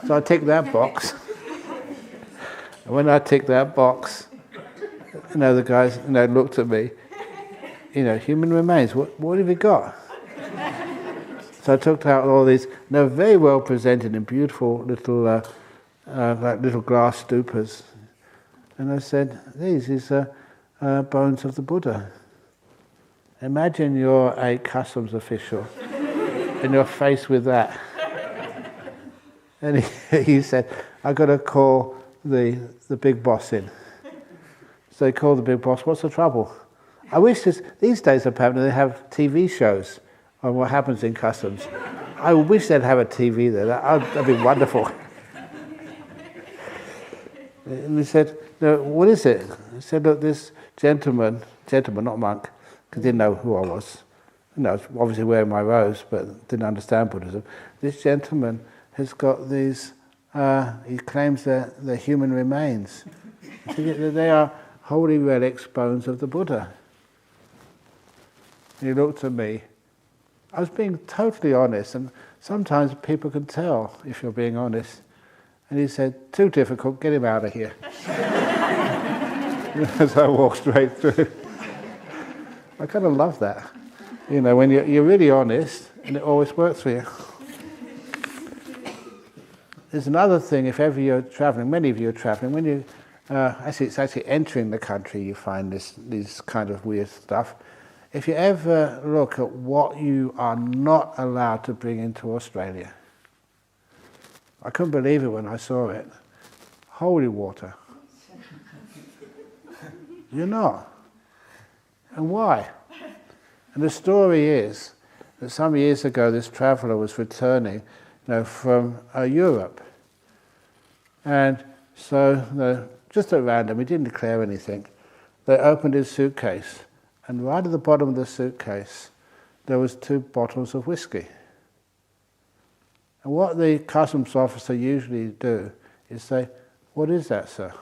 So I ticked that box. And when I ticked that box, the guys looked at me, human remains, what have you got? So I took out all these, they were very well presented in beautiful little little glass stupas. And I said, these is bones of the Buddha. Imagine you're a customs official and you're faced with that. And he said, I've got to call the big boss in. So he called the big boss, what's the trouble? I wish these days apparently they have TV shows on what happens in customs. I wish they'd have a TV there, that'd be wonderful. And he said, no, what is it? He said, look, this gentleman, not monk, because he didn't know who I was. I was obviously wearing my robes, but didn't understand Buddhism. This gentleman has got these, he claims they're human remains. They are holy relics, bones of the Buddha. And he looked at me. I was being totally honest, and sometimes people can tell if you're being honest. And he said, too difficult, get him out of here. So I walked straight through. I kind of love that. When you're really honest, and it always works for you. There's another thing, if ever you're traveling, many of you are traveling, when you, it's actually entering the country you find this kind of weird stuff. if you ever look at what you are not allowed to bring into Australia, I couldn't believe it when I saw it. Holy water. You're not. And why? And the story is that some years ago this traveller was returning from Europe. And so, just at random, he didn't declare anything, they opened his suitcase, and right at the bottom of the suitcase there was 2 bottles of whiskey. And what the customs officer usually do is say, "What is that, sir?"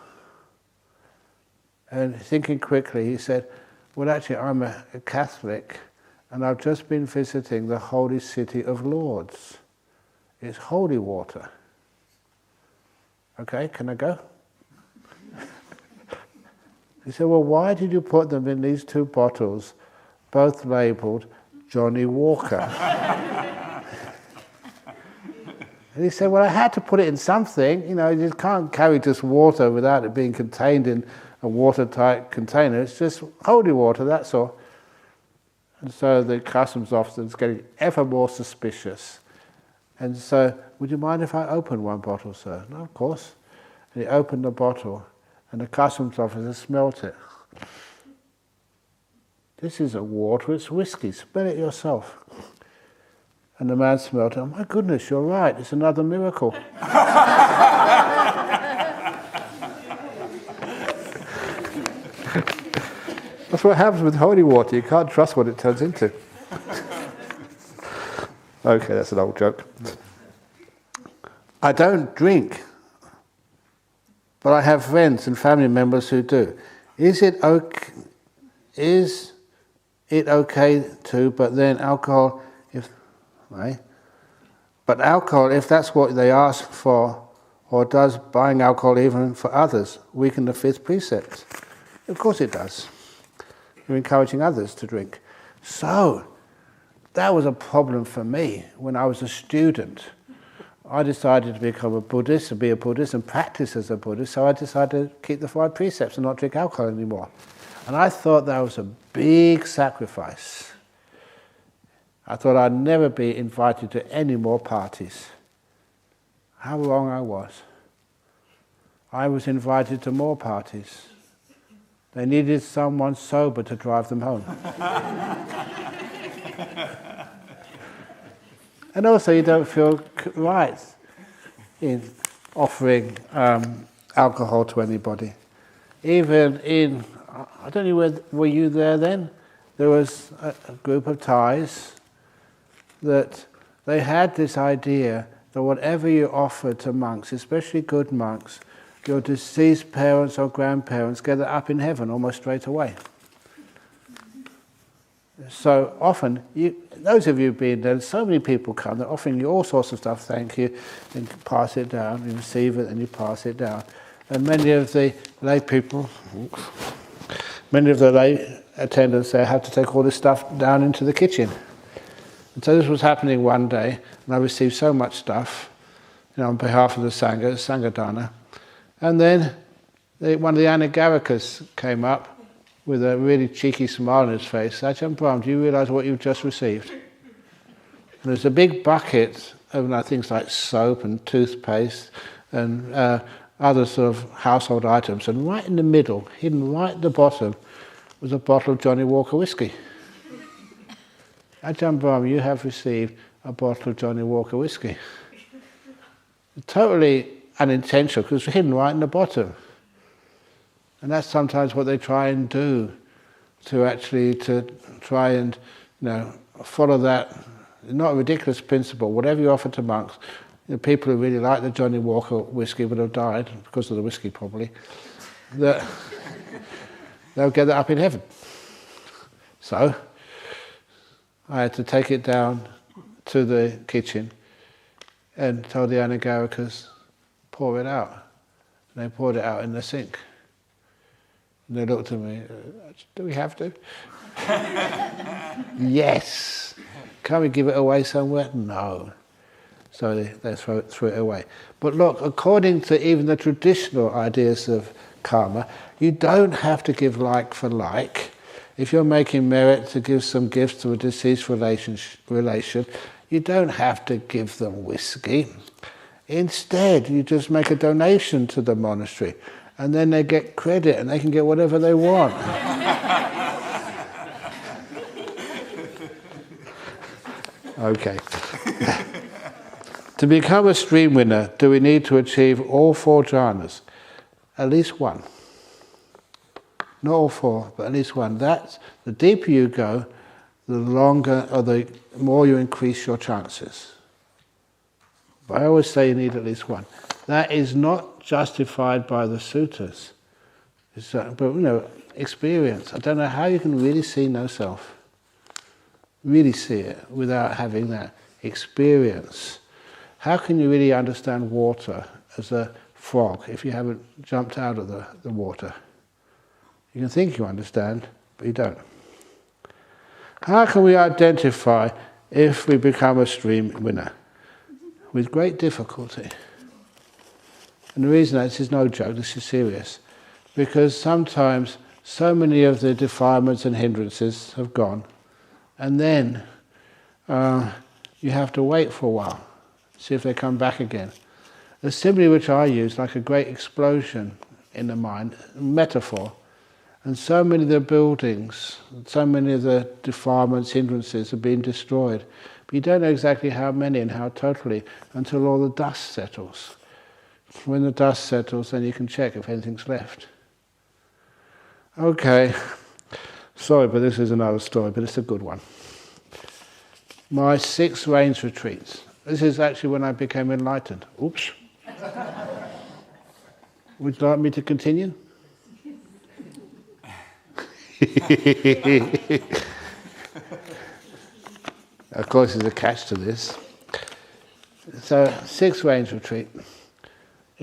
And thinking quickly, he said, "Well, actually, I'm a Catholic, and I've just been visiting the holy city of Lourdes. It's holy water." "Okay, can I go?" He said, "Well, why did you put them in these 2 bottles, both labelled Johnny Walker?" And he said, "Well, I had to put it in something. You just can't carry just water without it being contained in a watertight container. It's just holy water, that's all." And so the customs officer is getting ever more suspicious. And so, "Would you mind if I open one bottle, sir?" "No, of course." And he opened the bottle, and the customs officer smelt it. "This isn't water, it's whiskey. Smell it yourself." And the man smelled it. "Oh my goodness, you're right, it's another miracle." That's what happens with holy water. You can't trust what it turns into. Okay, that's an old joke. I don't drink, but I have friends and family members who do. Is it okay to, but then alcohol, but alcohol, if that's what they ask for, or does buying alcohol even for others weaken the 5th precept? Of course it does. You're encouraging others to drink. So, that was a problem for me when I was a student. I decided to become a Buddhist, to be a Buddhist and practice as a Buddhist, so I decided to keep the 5 precepts and not drink alcohol anymore. And I thought that was a big sacrifice. I thought I'd never be invited to any more parties. How wrong I was. I was invited to more parties. They needed someone sober to drive them home. And also you don't feel right in offering alcohol to anybody. Even in, I don't know, were you there then? There was a group of Thais that they had this idea that whatever you offer to monks, especially good monks, your deceased parents or grandparents get it up in heaven almost straight away. So often, those of you who've been there, so many people come, they're offering you all sorts of stuff, thank you, and you pass it down, you receive it and you pass it down. And many of the lay people, many of the lay attendants there have to take all this stuff down into the kitchen. And so this was happening one day, and I received so much stuff, on behalf of the Sangha Dana. And then one of the Anagarikas came up with a really cheeky smile on his face. "Ajahn Brahm, do you realise what you've just received?" And there's a big bucket of things like soap and toothpaste and other sort of household items. And right in the middle, hidden right at the bottom, was a bottle of Johnny Walker whiskey. "Ajahn Brahm, you have received a bottle of Johnny Walker whiskey." Totally unintentional, because it's hidden right in the bottom. And that's sometimes what they try and do, to try and follow that, not a ridiculous principle. Whatever you offer to monks, people who really like the Johnny Walker whiskey would have died, because of the whiskey probably, that they'll get it up in heaven. So I had to take it down to the kitchen and told the Anagarikas, "Pour it out." And they poured it out in the sink. And they looked at me, "Do we have to?" "Yes." "Can't we give it away somewhere?" "No." So they threw it away. But look, according to even the traditional ideas of karma, you don't have to give like for like. if you're making merit to give some gifts to a deceased relation, you don't have to give them whiskey. Instead, you just make a donation to the monastery, and then they get credit and they can get whatever they want. Okay. To become a stream winner, do we need to achieve all 4 jhanas? At least one. Not all 4, but at least one. That's, the deeper you go, the longer or the more you increase your chances. But I always say you need at least one. That is not justified by the suttas. But experience. I don't know how you can really see no self. Really see it without having that experience. How can you really understand water as a frog if you haven't jumped out of the water? You can think you understand, but you don't. How can we identify if we become a stream winner? With great difficulty. And the reason this is no joke, this is serious. Because sometimes so many of the defilements and hindrances have gone, and then you have to wait for a while, see if they come back again. The simile which I use, like a great explosion in the mind, metaphor, and so many of the buildings, so many of the defilements, hindrances have been destroyed. But you don't know exactly how many and how totally until all the dust settles. When the dust settles, then you can check if anything's left. Okay, sorry, but this is another story, but it's a good one. My 6 rains retreats. This is actually when I became enlightened. Oops. Would you like me to continue? Of course, there's a catch to this. So, 6 rains retreat.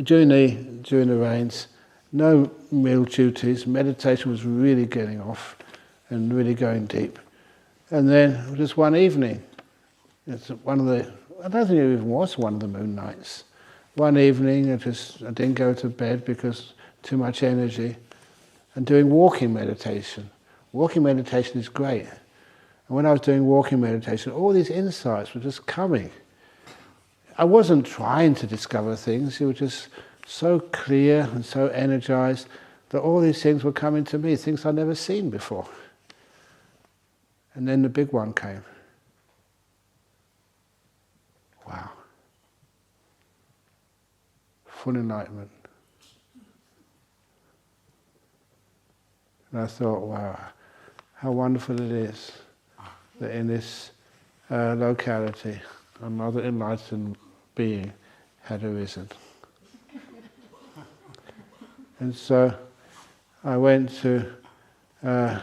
During the rains, no meal duties. Meditation was really getting off and really going deep. And then just one evening, it's one of the, I don't think it even was one of the moon nights. One evening, I didn't go to bed because too much energy, and doing walking meditation. Walking meditation is great. And when I was doing walking meditation, all these insights were just coming. I wasn't trying to discover things, they were just so clear and so energized that all these things were coming to me, things I'd never seen before. And then the big one came. Wow. Full enlightenment. And I thought, wow, how wonderful it is that in this locality, another enlightened being had arisen. And so I went to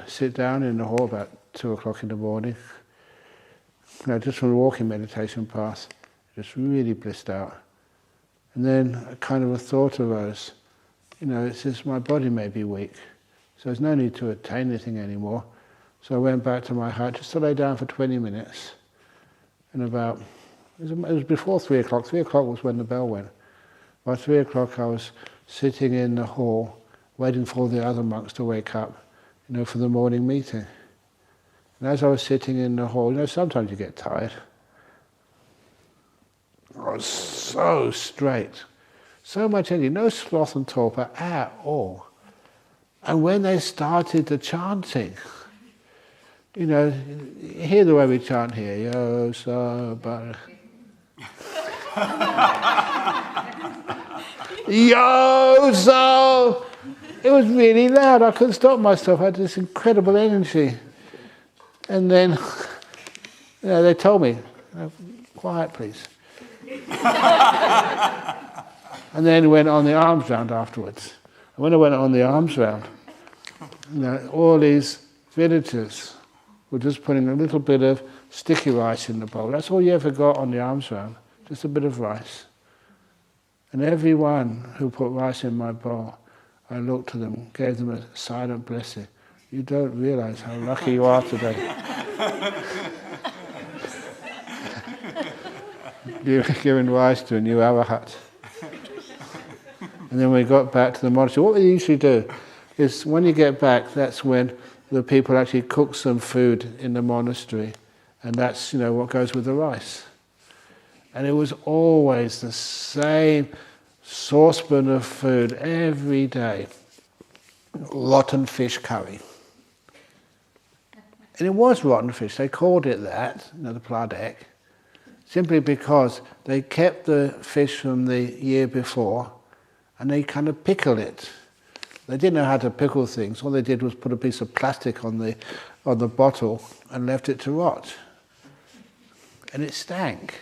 sit down in the hall about 2 o'clock in the morning. Just from the walking meditation path, just really blissed out. And then a kind of a thought arose. It says my body may be weak, so there's no need to attain anything anymore. So I went back to my hut just to lay down for 20 minutes. And it was before 3 o'clock. 3 o'clock was when the bell went. By 3 o'clock I was sitting in the hall, waiting for the other monks to wake up, for the morning meeting. And as I was sitting in the hall, sometimes you get tired. I was so straight, so much energy, no sloth and torpor at all. And when they started the chanting, you hear the way we chant here, yo so bar. Yo so. It was really loud. I couldn't stop myself. I had this incredible energy. And then, they told me, quiet, please. And then went on the arms round afterwards. And when I went on the arms round, all these villagers were just putting a little bit of sticky rice in the bowl. That's all you ever got on the arms round, just a bit of rice. And everyone who put rice in my bowl, I looked to them, gave them a silent blessing. You don't realize how lucky you are today. You're giving rice to a new arahat. And then we got back to the monastery. What we usually do is when you get back, that's when the people actually cook some food in the monastery, and that's what goes with the rice. And it was always the same saucepan of food every day. Rotten fish curry. And it was rotten fish. They called it that, the pladek, simply because they kept the fish from the year before and they kind of pickle it. They didn't know how to pickle things. All they did was put a piece of plastic on the bottle and left it to rot. And it stank.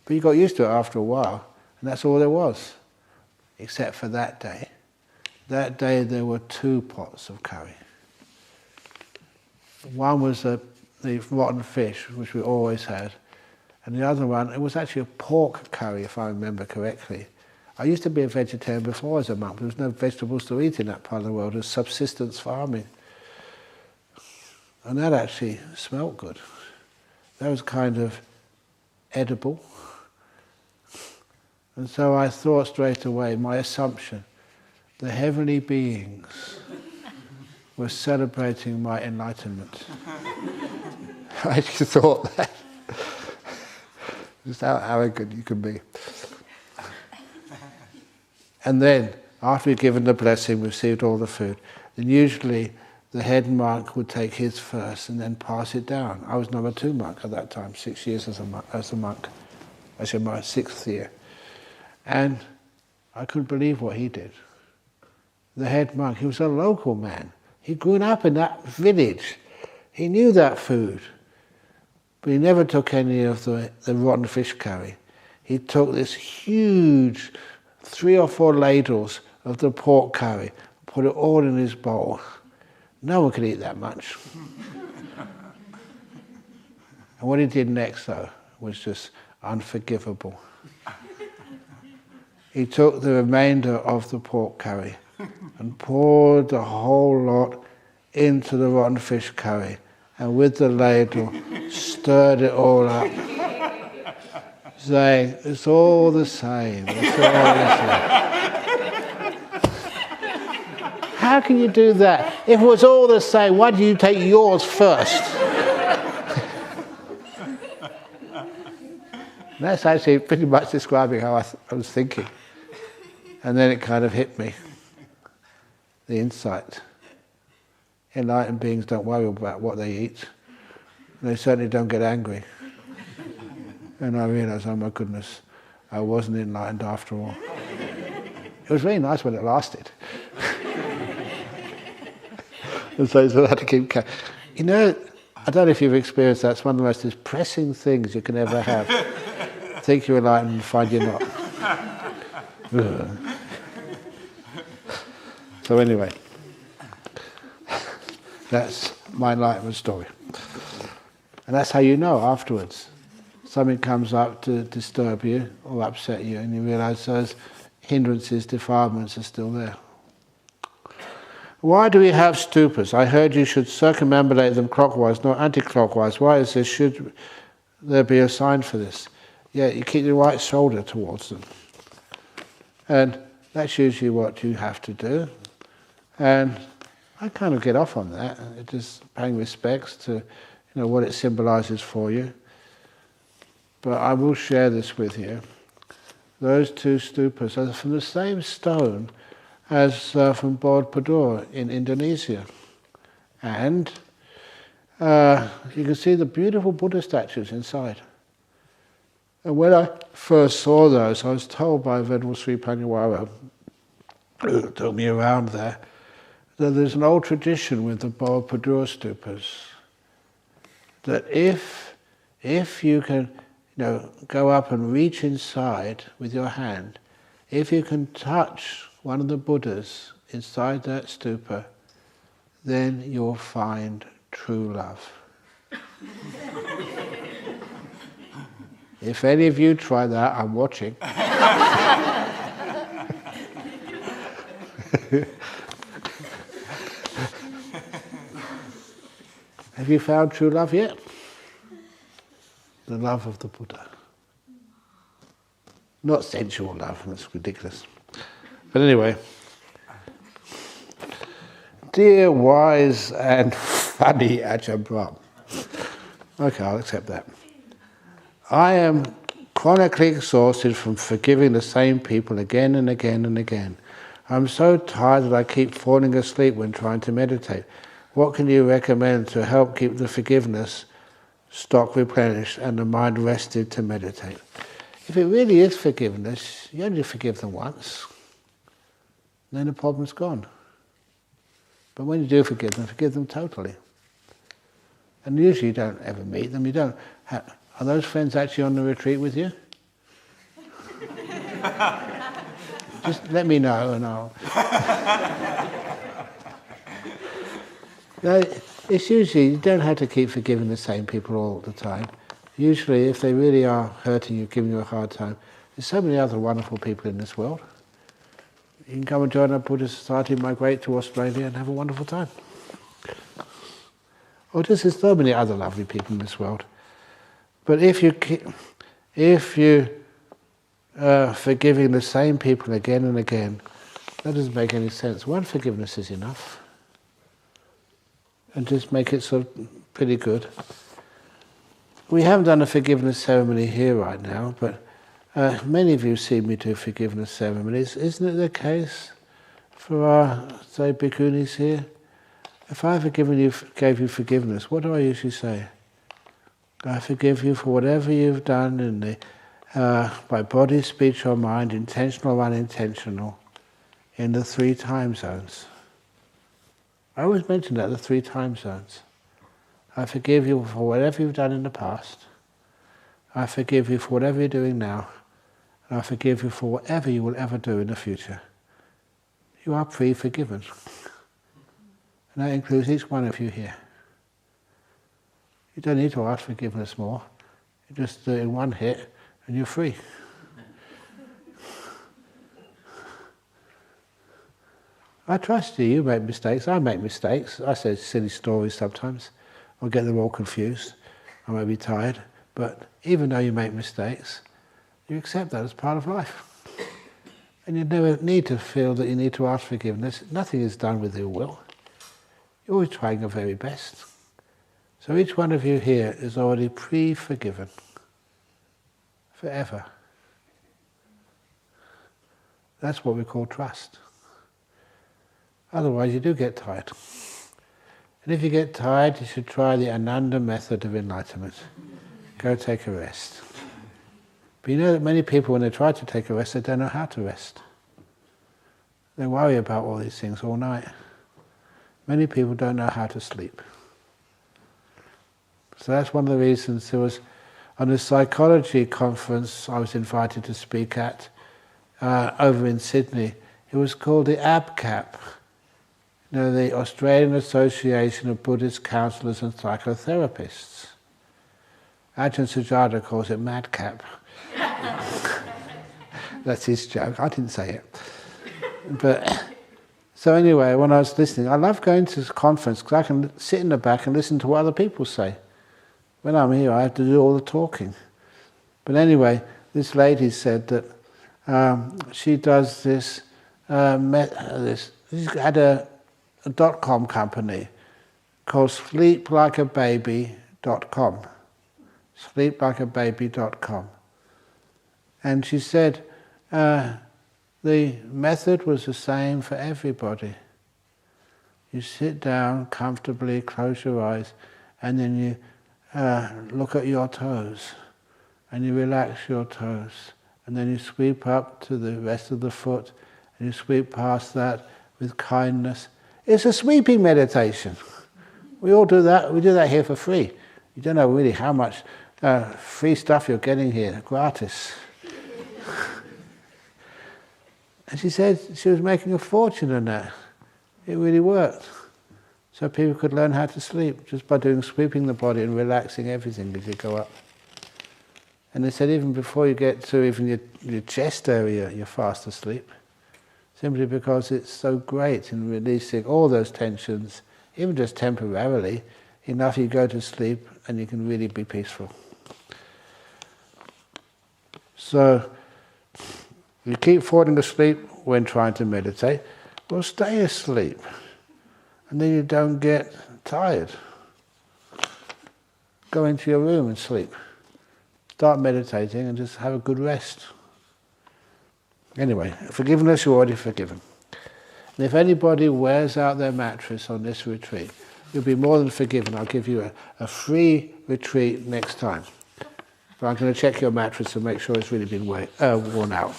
But you got used to it after a while, and that's all there was. Except for that day. That day there were 2 pots of curry. One was the rotten fish, which we always had, and the other one, it was actually a pork curry, if I remember correctly. I used to be a vegetarian before as a monk. There was no vegetables to eat in that part of the world. It was subsistence farming. And that actually smelt good. That was kind of edible. And so I thought straight away, my assumption, the heavenly beings were celebrating my enlightenment. I just thought that. Just how arrogant you can be. And then, after we'd given the blessing, received all the food, then usually the head monk would take his first and then pass it down. I was number 2 monk at that time, 6 years as a monk. Actually, my 6th year. And I couldn't believe what he did. The head monk, he was a local man. He'd grown up in that village. He knew that food. But he never took any of the rotten fish curry. He took this huge 3 or 4 ladles of the pork curry, put it all in his bowl. No one could eat that much. And what he did next, though, was just unforgivable. He took the remainder of the pork curry and poured the whole lot into the rotten fish curry, and with the ladle stirred it all up, saying, "It's all the same, it's all the same." How can you do that? If it was all the same, why did you take yours first? That's actually pretty much describing how I was thinking. And then it kind of hit me, the insight. Enlightened beings don't worry about what they eat. They certainly don't get angry. And I realized, oh my goodness, I wasn't enlightened after all. It was really nice when it lasted. And so I had to keep going. I don't know if you've experienced that. It's one of the most depressing things you can ever have. Think you're enlightened and find you're not. So anyway, that's my enlightenment story. And that's how you know afterwards. Something comes up to disturb you or upset you, and you realize those hindrances, defilements are still there. Why do we have stupas? I heard you should circumambulate them clockwise, not anti-clockwise. Why is this? Should there be a sign for this? Yeah, you keep your right shoulder towards them. And that's usually what you have to do. And I kind of get off on that. It's just paying respects to what it symbolizes for you. But I will share this with you. Those 2 stupas are from the same stone as from Borobudur in Indonesia. And you can see the beautiful Buddha statues inside. And when I first saw those, I was told by Venerable Sri Panyawara, who took me around there, that there's an old tradition with the Borobudur stupas, that if you can go up and reach inside with your hand, if you can touch one of the Buddhas inside that stupa, then you'll find true love. If any of you try that, I'm watching. Have you found true love yet? The love of the Buddha. Not sensual love, that's ridiculous. But anyway, dear, wise and funny Ajahn Brahm. Okay, I'll accept that. I am chronically exhausted from forgiving the same people again and again and again. I'm so tired that I keep falling asleep when trying to meditate. What can you recommend to help keep the forgiveness stock replenished and the mind rested to meditate? If it really is forgiveness, you only forgive them once, then the problem's gone. But when you do forgive them totally. And usually you don't ever meet them. You don't have, are those friends actually on the retreat with you? Just let me know and I'll... No, it's usually, you don't have to keep forgiving the same people all the time. Usually if they really are hurting you, giving you a hard time, there's so many other wonderful people in this world. You can come and join our Buddhist Society, migrate to Australia and have a wonderful time. Or just there's so many other lovely people in this world. But if you forgiving the same people again and again, that doesn't make any sense. One forgiveness is enough. And just make it sort of pretty good. We haven't done a forgiveness ceremony here right now, but many of you see me do forgiveness ceremonies. Isn't it the case for our, say, bhikkhunis here? If I gave you forgiveness, what do I usually say? I forgive you for whatever you've done in the, by body, speech or mind, intentional or unintentional, in the 3 time zones. I always mention that, the 3 time zones. I forgive you for whatever you've done in the past. I forgive you for whatever you're doing now. And I forgive you for whatever you will ever do in the future. You are pre-forgiven. And that includes each one of you here. You don't need to ask forgiveness more. You just do it in one hit and you're free. I trust you, you make mistakes, I make mistakes. I say silly stories sometimes. I'll get them all confused. I may be tired. But even though you make mistakes, you accept that as part of life. And you never need to feel that you need to ask forgiveness. Nothing is done with ill will. You're always trying your very best. So each one of you here is already pre-forgiven. Forever. That's what we call trust. Otherwise you do get tired. And if you get tired, you should try the Ananda method of enlightenment. Go take a rest. But you know that many people, when they try to take a rest, they don't know how to rest. They worry about all these things all night. Many people don't know how to sleep. So that's one of the reasons there was, on a psychology conference I was invited to speak at, over in Sydney, it was called the ABCAP. You know, the Australian Association of Buddhist Counsellors and Psychotherapists. Ajahn Sujata calls it madcap. That's his joke, I didn't say it. But so anyway, when I was listening, I love going to this conference because I can sit in the back and listen to what other people say. When I'm here, I have to do all the talking. But anyway, this lady said that she does this, she's had a .com company called sleeplikeababy.com. sleeplikeababy.com. And she said the method was the same for everybody. You sit down comfortably, close your eyes, and then you look at your toes, and you relax your toes, and then you sweep up to the rest of the foot, and you sweep past that with kindness. It's a sweeping meditation. We all do that. We do that here for free. You don't know really how much free stuff you're getting here, gratis. And she said she was making a fortune in that. It really worked. So people could learn how to sleep just by sweeping the body and relaxing everything as you go up. And they said even before you get to even your chest area, you're fast asleep. Simply because it's so great in releasing all those tensions, even just temporarily, enough you go to sleep and you can really be peaceful. So, you keep falling asleep when trying to meditate, well, stay asleep. and then you don't get tired. Go into your room and sleep. Start meditating and just have a good rest. Anyway, forgiveness, you're already forgiven. And if anybody wears out their mattress on this retreat, you'll be more than forgiven. I'll give you a free retreat next time. But I'm going to check your mattress and make sure it's really been worn out.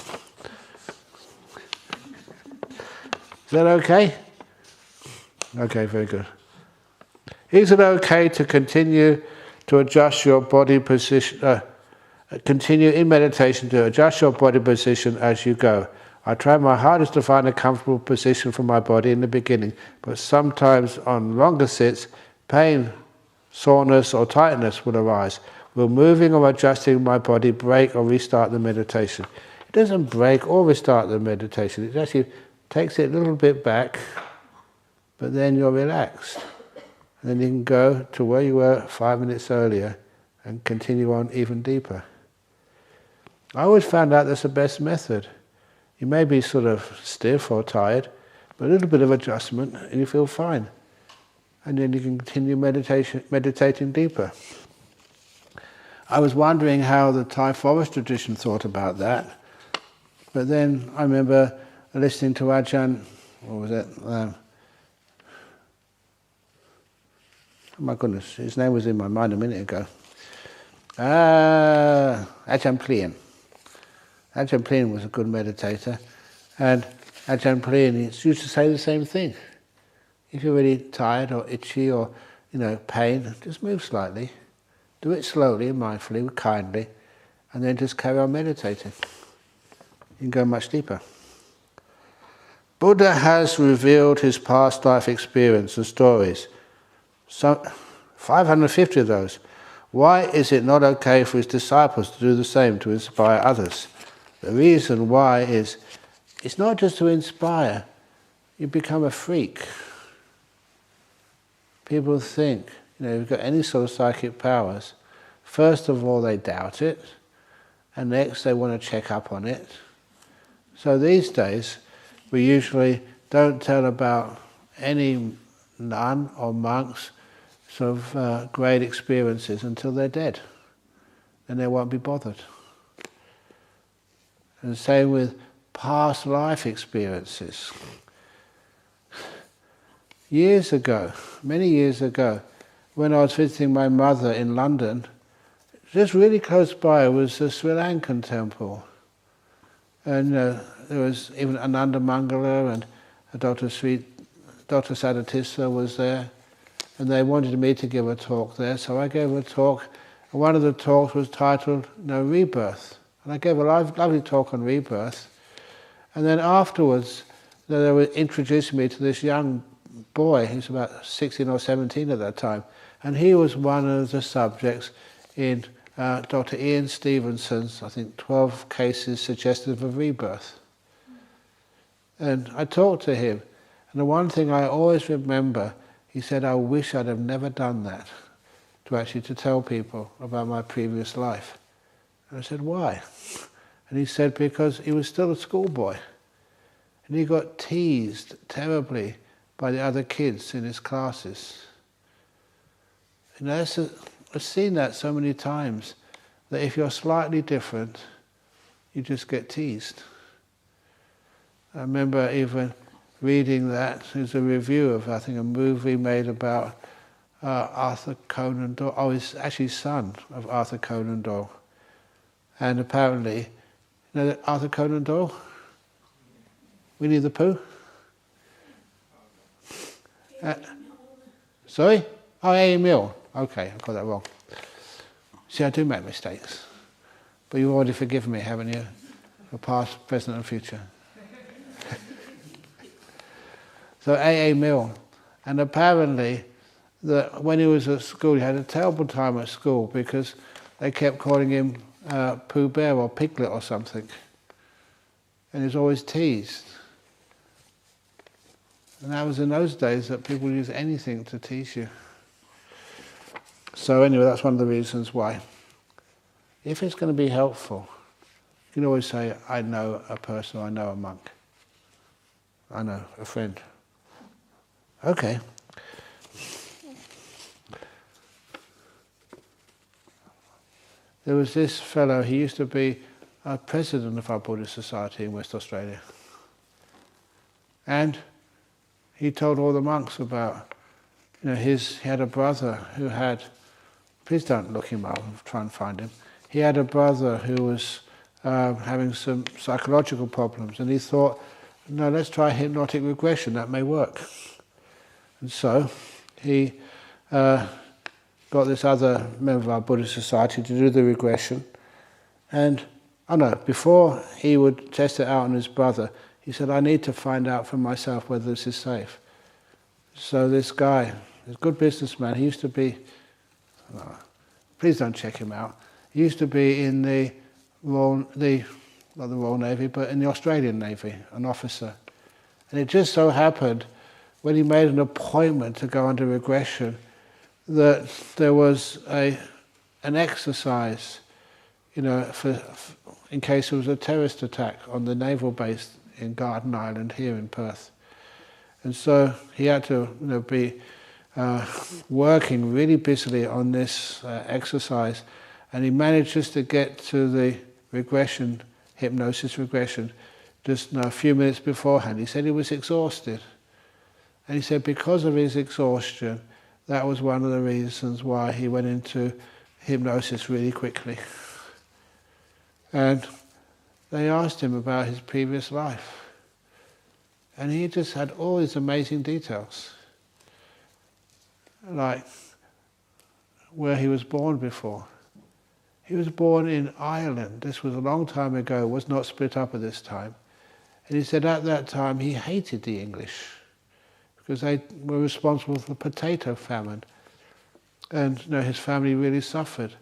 Is that okay? Okay, very good. Is it okay to continue to adjust your body position, continue in meditation to adjust your body position as you go? I try my hardest to find a comfortable position for my body in the beginning, but sometimes on longer sits, pain, soreness or tightness will arise. Will moving or adjusting my body break or restart the meditation? It doesn't break or restart the meditation. It actually takes it a little bit back, but then you're relaxed. And then you can go to where you were 5 minutes earlier and continue on even deeper. I always found out that's the best method. You may be sort of stiff or tired, but a little bit of adjustment and you feel fine. And then you can continue meditating deeper. I was wondering how the Thai forest tradition thought about that. But then I remember listening to Ajahn, what was it? Oh my goodness, his name was in my mind a minute ago. Ajahn Brahm. Ajahn Brahm was a good meditator, and Ajahn Brahm used to say the same thing. If you're really tired or itchy or pain, just move slightly. Do it slowly and mindfully, kindly, and then just carry on meditating. You can go much deeper. Buddha has revealed his past life experience and stories. So 550 of those. Why is it not okay for his disciples to do the same to inspire others? The reason why is, it's not just to inspire, you become a freak. People think, if you've got any sort of psychic powers, first of all they doubt it, and next they want to check up on it. So these days, we usually don't tell about any nun or monks sort of great experiences until they're dead. Then they won't be bothered. And same with past life experiences. Years ago, many years ago, when I was visiting my mother in London, just really close by was the Sri Lankan temple. And there was even Ananda Mangala and Dr. Sadatissa was there. And they wanted me to give a talk there, so I gave a talk. And one of the talks was titled, Rebirth. And I gave a lovely talk on rebirth. And then afterwards, they were introducing me to this young boy, he was about 16 or 17 at that time. And he was one of the subjects in Dr. Ian Stevenson's, I think, 12 cases suggestive of rebirth. And I talked to him, and the one thing I always remember, he said, I wish I'd have never done that, to tell people about my previous life. And I said, why? And he said, because he was still a schoolboy. And he got teased terribly by the other kids in his classes. And I've seen that so many times, that if you're slightly different, you just get teased. I remember even reading that, there's a review of, I think, a movie made about Arthur Conan Doyle. Oh, he's actually son of Arthur Conan Doyle. And apparently, Arthur Conan Doyle? Winnie the Pooh? Sorry? Oh, A. Mill. Okay, I got that wrong. See, I do make mistakes. But you've already forgiven me, haven't you? For past, present and future. So A. Mill. And apparently, when he was at school, he had a terrible time at school because they kept calling him Pooh Bear or Piglet or something. And he was always teased. And that was in those days that people used anything to tease you. So anyway, that's one of the reasons why. If it's going to be helpful, you can always say, I know a person, I know a monk. I know a friend. Okay, there was this fellow, he used to be a president of our Buddhist society in West Australia. And he told all the monks about, he had a brother who had, please don't look him up, try and find him. He had a brother who was having some psychological problems, and he thought, no, let's try hypnotic regression, that may work. And so he got this other member of our Buddhist society to do the regression, and before he would test it out on his brother, he said, I need to find out for myself whether this is safe. So this guy, this good businessman, he used to be, please don't check him out, he used to be in not the Royal Navy, but in the Australian Navy, an officer. And it just so happened, when he made an appointment to go under regression, that there was an exercise, in case there was a terrorist attack on the naval base in Garden Island here in Perth. And so he had to be working really busily on this exercise, and he managed just to get to the regression, hypnosis regression, just a few minutes beforehand. He said he was exhausted. And he said because of his exhaustion, that was one of the reasons why he went into hypnosis really quickly. And they asked him about his previous life. And he just had all these amazing details. Like where he was born before. He was born in Ireland. This was a long time ago, was not split up at this time. And he said at that time he hated the English because they were responsible for the potato famine. And his family really suffered.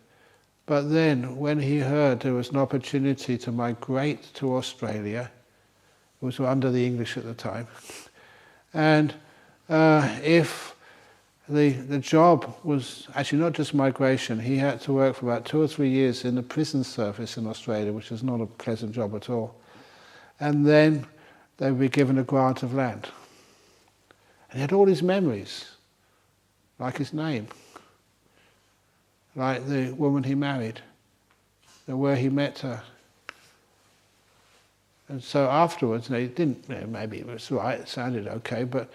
But then when he heard there was an opportunity to migrate to Australia, it was under the English at the time, and if the job was actually not just migration, he had to work for about 2 or 3 years in the prison service in Australia, which is not a pleasant job at all. And then they would be given a grant of land. And he had all his memories, like his name, like the woman he married, where he met her. And so afterwards, he didn't, maybe it was right, it sounded okay, but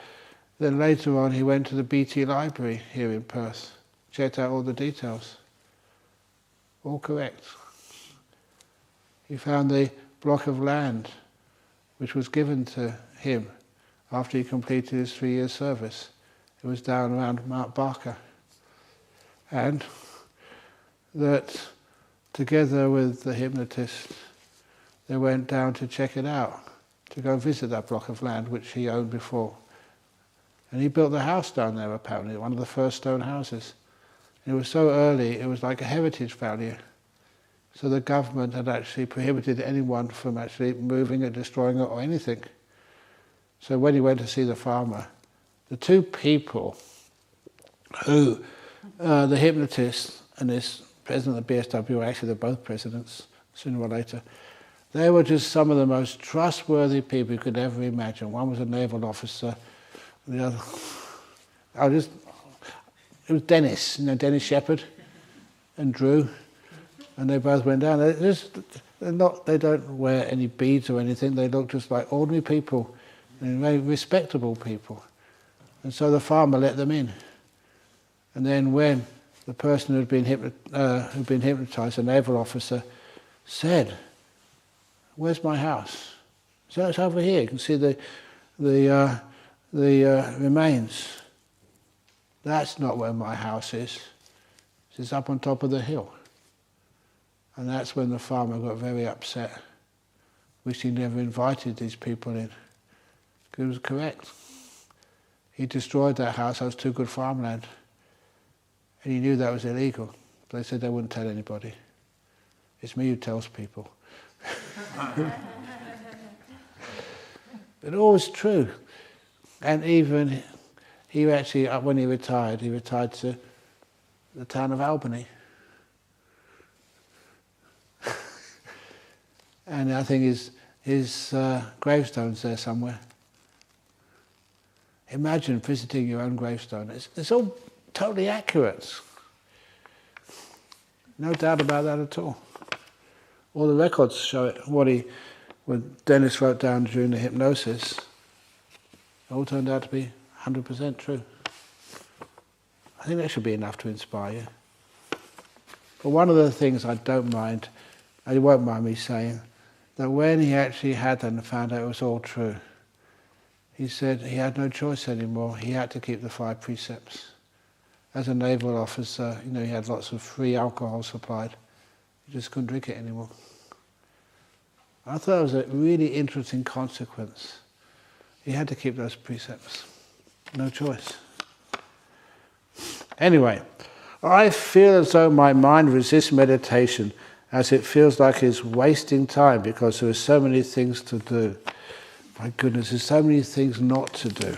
then later on he went to the BT Library here in Perth, checked out all the details. All correct. He found the block of land which was given to him after he completed his 3 years service. It was down around Mount Barker. And that together with the hypnotist, they went down to check it out, to go visit that block of land which he owned before. And he built the house down there apparently, one of the first stone houses. And it was so early, it was like a heritage value. So the government had actually prohibited anyone from actually moving it, destroying it or anything. So when he went to see the farmer, the two people who, the hypnotist and this president of the BSWA, actually they're both presidents sooner or later, they were just some of the most trustworthy people you could ever imagine. One was a naval officer, the other, it was Dennis, Dennis Shepherd and Drew, and they both went down. They don't wear any beads or anything, they look just like ordinary people, and very respectable people. And so the farmer let them in. And then when the person who'd been hypnotized, a naval officer, said, "Where's my house?" So it's over here. You can see the remains. That's not where my house is. It's up on top of the hill. And that's when the farmer got very upset. Wished he never invited these people in. Because it was correct. He destroyed that house. That was too good farmland. And he knew that was illegal. But they said they wouldn't tell anybody. It's me who tells people. But all was true. And even he actually, when he retired to the town of Albany. And I think his gravestone's there somewhere. Imagine visiting your own gravestone. It's all totally accurate. No doubt about that at all. All the records show it. What Dennis wrote down during the hypnosis, it all turned out to be 100% true. I think that should be enough to inspire you. But one of the things I don't mind, and you won't mind me saying, that when he actually had that and found out it was all true, he said he had no choice anymore. He had to keep the 5 precepts. As a naval officer, he had lots of free alcohol supplied. He just couldn't drink it anymore. I thought it was a really interesting consequence. He had to keep those precepts. No choice. Anyway, I feel as though my mind resists meditation, as it feels like it's wasting time because there are so many things to do. My goodness, there's so many things not to do.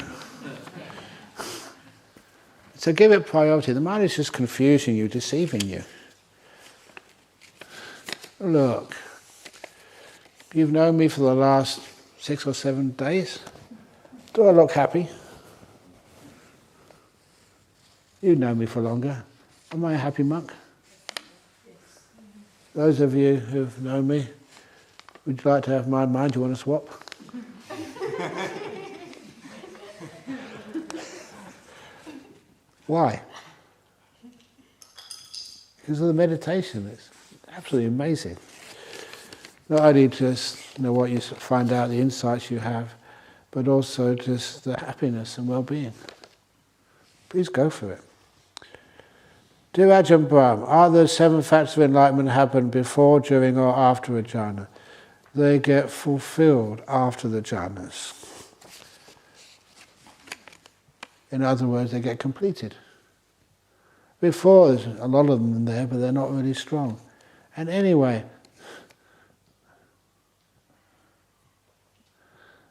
So give it priority. The mind is just confusing you, deceiving you. Look, you've known me for the last 6 or 7 days. Do I look happy? You've known me for longer. Am I a happy monk? Those of you who've known me, would you like to have my mind? Do you want to swap? Why? Because of the meditation. It's absolutely amazing. Not only just what you find out, the insights you have, but also just the happiness and well-being. Please go for it. Dear Ajahn Brahm, are the 7 facts of enlightenment happen before, during, or after a jhana? They get fulfilled after the jhanas. In other words, they get completed. Before, there's a lot of them there, but they're not really strong. And anyway,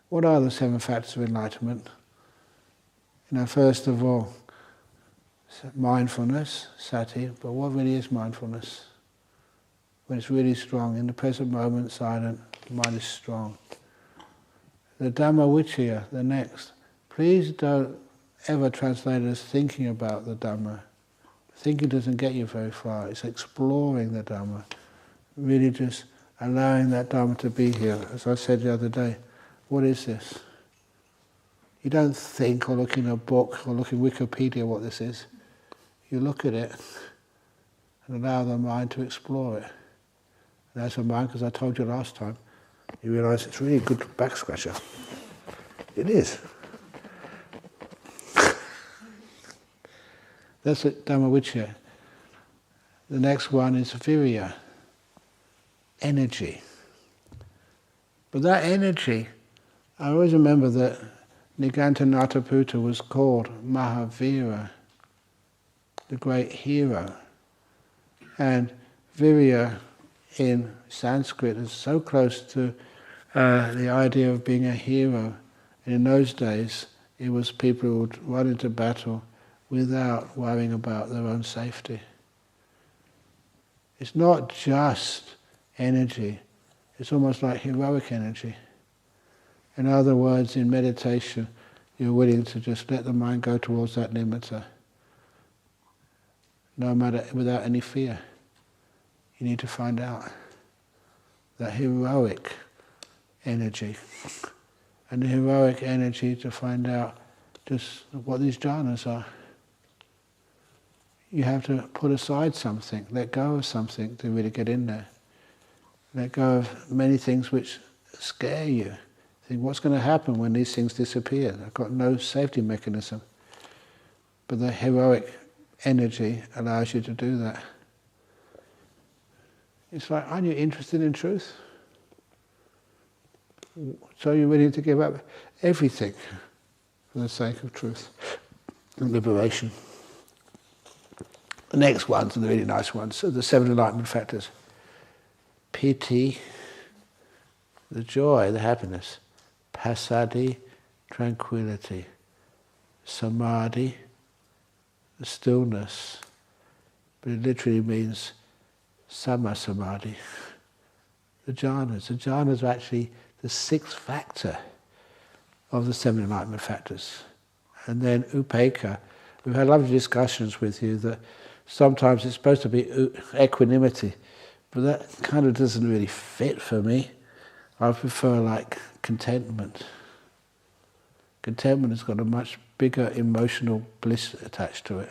what are the 7 factors of enlightenment? First of all, mindfulness, sati, but what really is mindfulness? When it's really strong, in the present moment, silent, the mind is strong. The Dhamma Vichaya, the next. Please don't ever translate it as thinking about the Dhamma. Thinking doesn't get you very far. It's exploring the Dhamma. Really just allowing that Dhamma to be here. As I said the other day, what is this? You don't think or look in a book or look in Wikipedia what this is. You look at it and allow the mind to explore it. And as a mind, because I told you last time, you realise it's really a good back scratcher. It is. That's it, Dhamma Vichaya. The next one is virya, energy. But that energy, I always remember that Nigantanataputta was called Mahavira, the great hero. And virya in Sanskrit is so close to the idea of being a hero. And in those days, it was people who would run into battle without worrying about their own safety. It's not just energy, it's almost like heroic energy. In other words, in meditation, you're willing to just let the mind go towards that Nimmita, no matter, without any fear. You need to find out that heroic energy, and the heroic energy to find out just what these jhanas are. You have to put aside something, let go of something to really get in there. Let go of many things which scare you. Think, what's going to happen when these things disappear? I've got no safety mechanism. But the heroic energy allows you to do that. It's like, aren't you interested in truth? So you're willing to give up everything for the sake of truth and liberation. The next ones are the really nice ones, so the 7 enlightenment factors. Piti, the joy, the happiness. Passaddhi, tranquility. Samadhi, the stillness. But it literally means sama samadhi. The jhanas. The jhanas are actually the 6th factor of the 7 enlightenment factors. And then upekkha. We've had lovely discussions with you that sometimes it's supposed to be equanimity, but that kind of doesn't really fit for me. I prefer like contentment. Contentment has got a much bigger emotional bliss attached to it.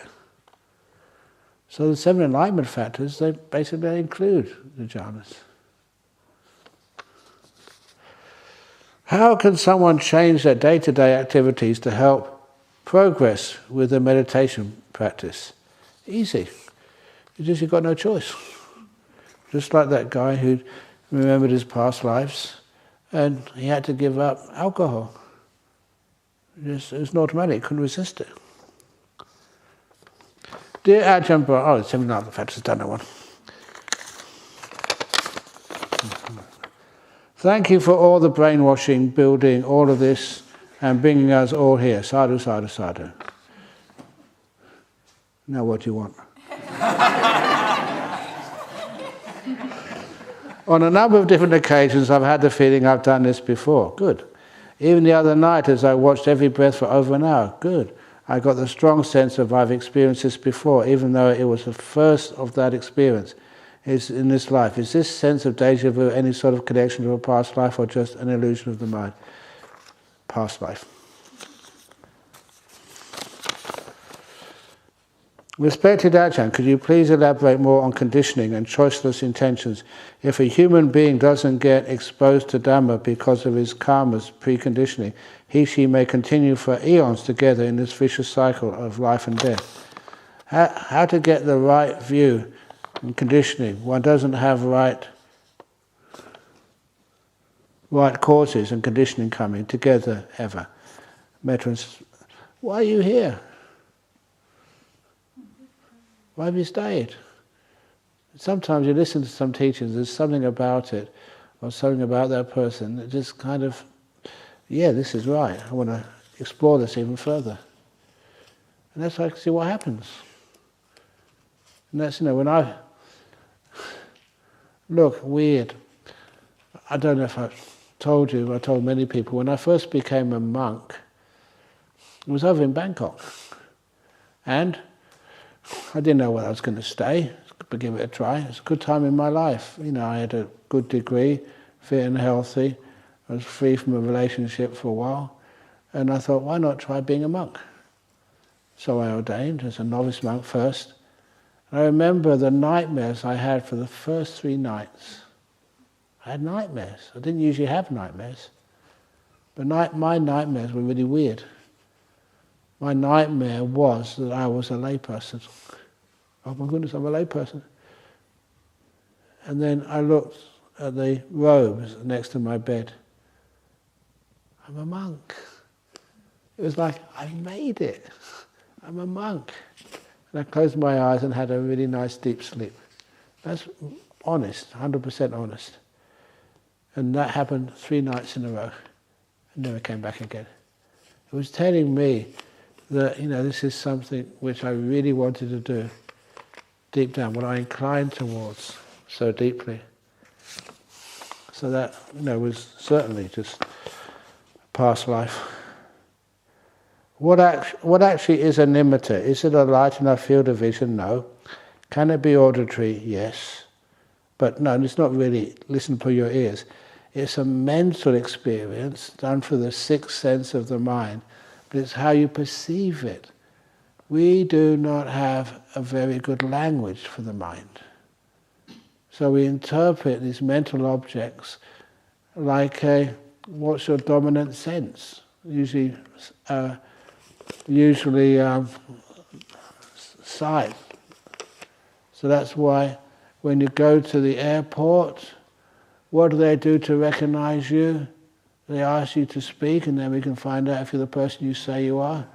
So the 7 enlightenment factors, they basically include the jhanas. How can someone change their day-to-day activities to help progress with their meditation practice? Easy. You've got no choice. Just like that guy who remembered his past lives and he had to give up alcohol. It was an automatic, couldn't resist it. Dear Ajahn Brahm, the 7 enlightenment factors, done that one. Thank you for all the brainwashing, building all of this and bringing us all here. Sadhu, sadhu, sadhu. Now what do you want? On a number of different occasions I've had the feeling I've done this before. Good. Even the other night as I watched every breath for over an hour. Good. I got the strong sense of I've experienced this before, even though it was the first of that experience is in this life. Is this sense of deja vu any sort of connection to a past life or just an illusion of the mind? Past life. Respected Ajahn, could you please elaborate more on conditioning and choiceless intentions? If a human being doesn't get exposed to Dhamma because of his karma's preconditioning, he/she may continue for eons together in this vicious cycle of life and death. How to get the right view and conditioning? One doesn't have right causes and conditioning coming together ever. Metta, why are you here? Why have you stayed? Sometimes you listen to some teachings, there's something about it, or something about that person that just kind of, yeah, this is right. I want to explore this even further. And that's why I can see what happens. And that's, when I look weird. I don't know if I told you, I told many people, when I first became a monk, it was over in Bangkok. And I didn't know where I was going to stay, but give it a try. It was a good time in my life. I had a good degree, fit and healthy. I was free from a relationship for a while. And I thought, why not try being a monk? So I ordained as a novice monk first. And I remember the nightmares I had for the first 3 nights. I had nightmares. I didn't usually have nightmares. But my nightmares were really weird. My nightmare was that I was a layperson. Oh my goodness, I'm a layperson. And then I looked at the robes next to my bed. I'm a monk. It was like, I made it. I'm a monk. And I closed my eyes and had a really nice deep sleep. That's honest, 100% honest. And that happened 3 nights in a row. I never came back again. It was telling me that, this is something which I really wanted to do deep down, what I inclined towards so deeply. So that, was certainly just past life. What actually is a Nimmita? Is it a light enough field of vision? No. Can it be auditory? Yes. But no, it's not really listen for your ears. It's a mental experience done through the 6th sense of the mind, but it's how you perceive it. We do not have a very good language for the mind. So we interpret these mental objects like what's your dominant sense? Usually sight. So that's why when you go to the airport, what do they do to recognize you? They ask you to speak and then we can find out if you're the person you say you are.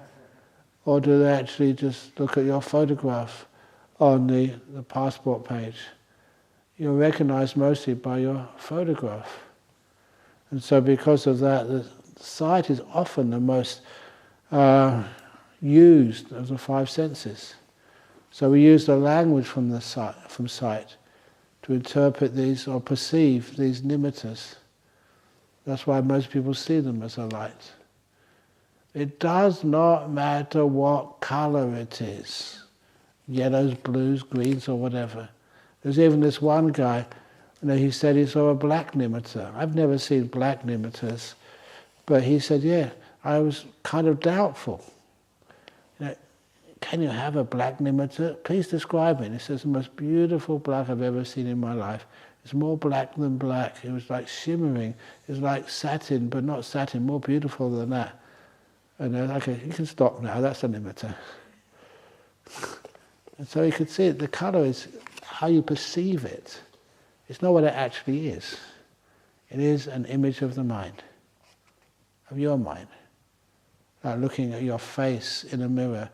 Or do they actually just look at your photograph on the passport page? You're recognized mostly by your photograph. And so because of that, the sight is often the most used of the 5 senses. So we use the language from sight to interpret these or perceive these nimittas. That's why most people see them as a light. It does not matter what color it is. yellows, blues, greens, or whatever. There's even this one guy, he said he saw a black Nimmita. I've never seen black Nimmitas, but he said, yeah, I was kind of doubtful. Can you have a black Nimmita? Please describe it. He says, the most beautiful black I've ever seen in my life. It's more black than black. It was like shimmering. It was like satin, but not satin, more beautiful than that. And okay, you can stop now, that's a Nimmita. And so you could see it, the colour is how you perceive it. It's not what it actually is. It is an image of the mind, of your mind. Like looking at your face in a mirror,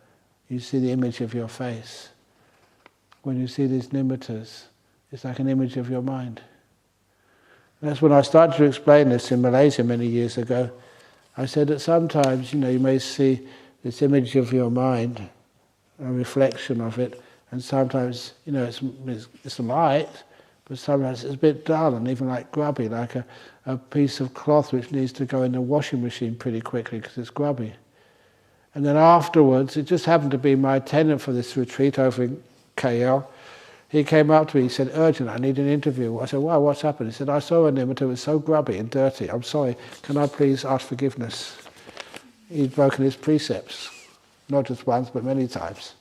you see the image of your face. When you see these Nimmitas, it's like an image of your mind. And that's when I started to explain this in Malaysia many years ago. I said that sometimes, you may see this image of your mind, a reflection of it, and sometimes, it's light, but sometimes it's a bit dull and even like grubby, like a piece of cloth which needs to go in the washing machine pretty quickly because it's grubby. And then afterwards, it just happened to be my attendant for this retreat over in KL. He came up to me, he said, urgent, I need an interview. I said, wow, what's happened? He said, I saw a Nimmita, it was so grubby and dirty. I'm sorry, can I please ask forgiveness? He'd broken his precepts, not just once, but many times.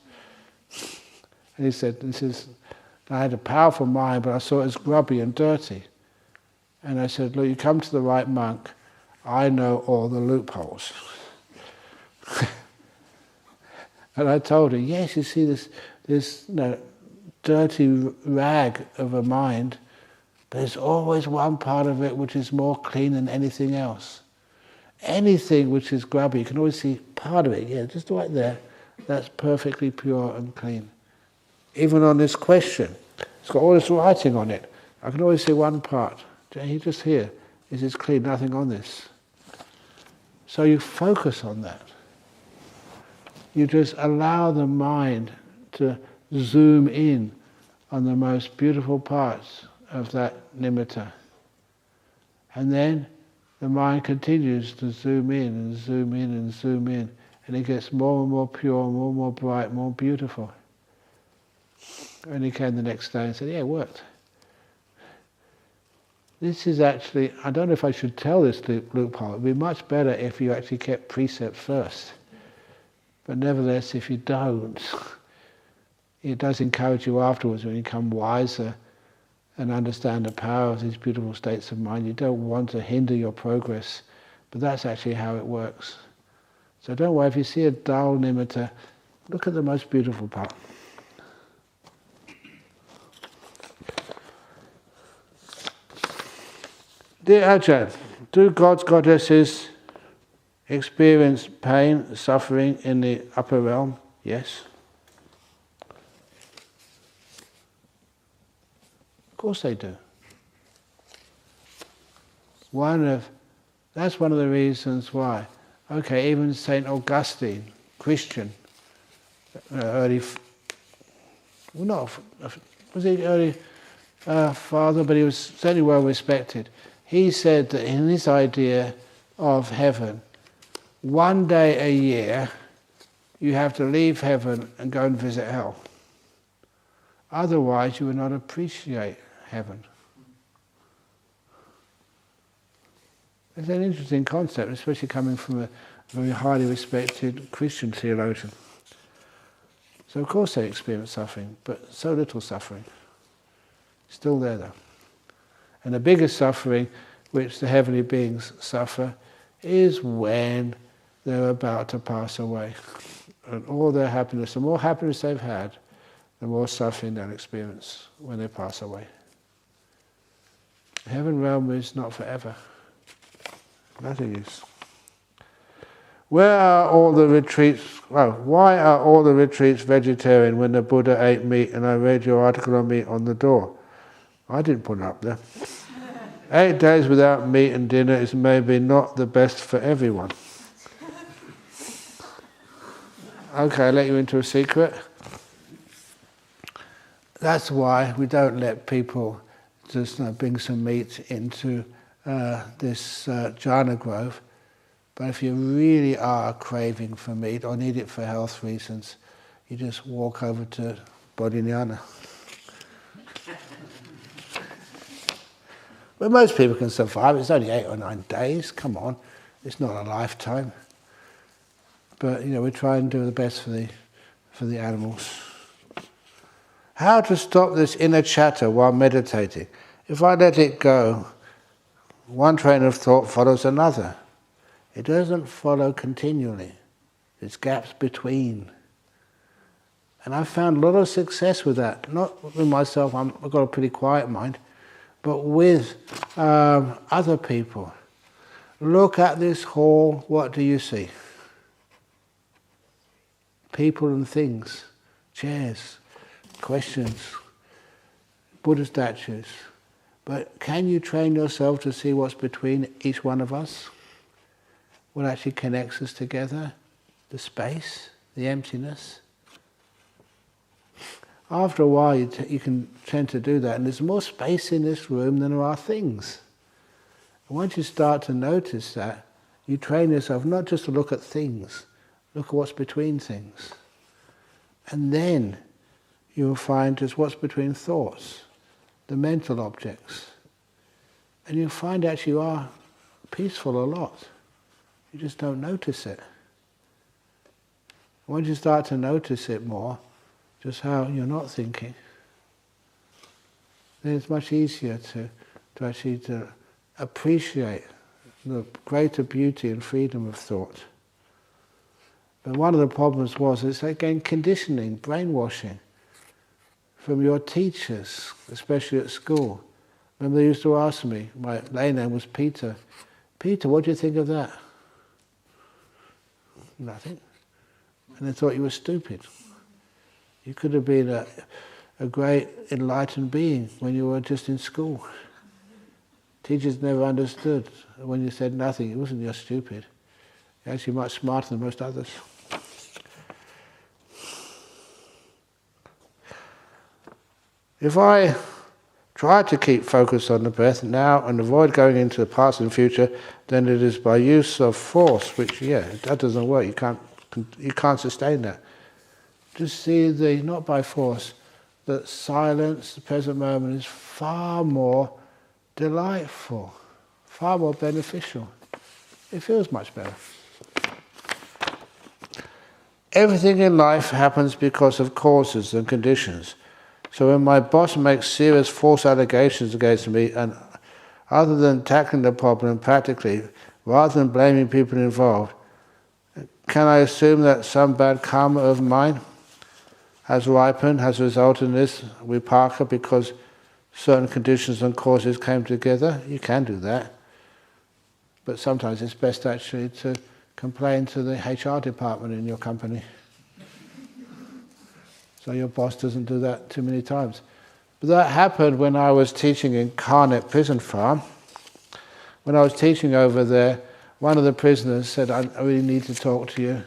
And he said, I had a powerful mind, but I saw it as grubby and dirty. And I said, look, you come to the right monk, I know all the loopholes. And I told her, yes, you see this dirty rag of a mind, but there's always one part of it which is more clean than anything else. Anything which is grubby, you can always see part of it, yeah, just right there, that's perfectly pure and clean. Even on this question, it's got all this writing on it. I can always see one part. Just here, this is clean, nothing on this. So you focus on that. You just allow the mind to zoom in on the most beautiful parts of that Nimmita. And then the mind continues to zoom in and zoom in and zoom in, and it gets more and more pure, more and more bright, more beautiful. And he came the next day and said, yeah, it worked. This is actually, I don't know if I should tell this loophole, it would be much better if you actually kept precept first. But nevertheless, if you don't, it does encourage you afterwards when you become wiser and understand the power of these beautiful states of mind. You don't want to hinder your progress, but that's actually how it works. So don't worry, if you see a dull Nimmita, look at the most beautiful part. Dear Ajahn, do gods, goddesses experience pain, suffering in the upper realm? Yes. Of course they do. That's one of the reasons why. Okay, even St. Augustine, Christian, early father, but he was certainly well respected. He said that in his idea of heaven, one day a year you have to leave heaven and go and visit hell. Otherwise you will not appreciate heaven. It's an interesting concept, especially coming from a very highly respected Christian theologian. So of course they experience suffering, but so little suffering. Still there though. And the biggest suffering which the heavenly beings suffer is when they're about to pass away. And all their happiness, the more happiness they've had, the more suffering they'll experience when they pass away. The heaven realm is not forever. Nothing is. Why are all the retreats vegetarian when the Buddha ate meat and I read your article on meat on the door? I didn't put it up there. 8 days without meat and dinner is maybe not the best for everyone. Okay, I'll let you into a secret. That's why we don't let people just bring some meat into this jhana grove. But if you really are craving for meat or need it for health reasons, you just walk over to Bodhinyana. But most people can survive. It's only 8 or 9 days. Come on, it's not a lifetime. But we try and do the best for the animals. How to stop this inner chatter while meditating? If I let it go, one train of thought follows another. It doesn't follow continually. There's gaps between. And I've found a lot of success with that. Not with myself, I've got a pretty quiet mind, but with other people. Look at this hall, what do you see? People and things, chairs, questions, Buddha statues. But can you train yourself to see what's between each one of us? What actually connects us together? The space, the emptiness. After a while you can tend to do that, and there's more space in this room than there are things. And once you start to notice that, you train yourself not just to look at things, look at what's between things. And then you'll find just what's between thoughts, the mental objects. And you'll find actually you are peaceful a lot. You just don't notice it. Once you start to notice it more, just how you're not thinking, then it's much easier to actually appreciate the greater beauty and freedom of thought. But one of the problems was, it's again conditioning, brainwashing from your teachers, especially at school. Remember they used to ask me, my lay name was Peter, Peter, what do you think of that? Nothing. And they thought you were stupid. You could have been a great enlightened being when you were just in school. Teachers never understood. When you said nothing, it wasn't you're stupid. You're actually much smarter than most others. If I try to keep focus on the breath now and avoid going into the past and future, then it is by use of force, which, that doesn't work. You can't sustain that. Just see not by force, that silence, the present moment, is far more delightful, far more beneficial. It feels much better. Everything in life happens because of causes and conditions. So when my boss makes serious false allegations against me, and other than tackling the problem practically, rather than blaming people involved, can I assume that some bad karma of mine has ripened, has resulted in this vipaka because certain conditions and causes came together? You can do that. But sometimes it's best actually to complain to the HR department in your company. So your boss doesn't do that too many times. But that happened when I was teaching in Carnet Prison Farm. When I was teaching over there, one of the prisoners said, I really need to talk to you.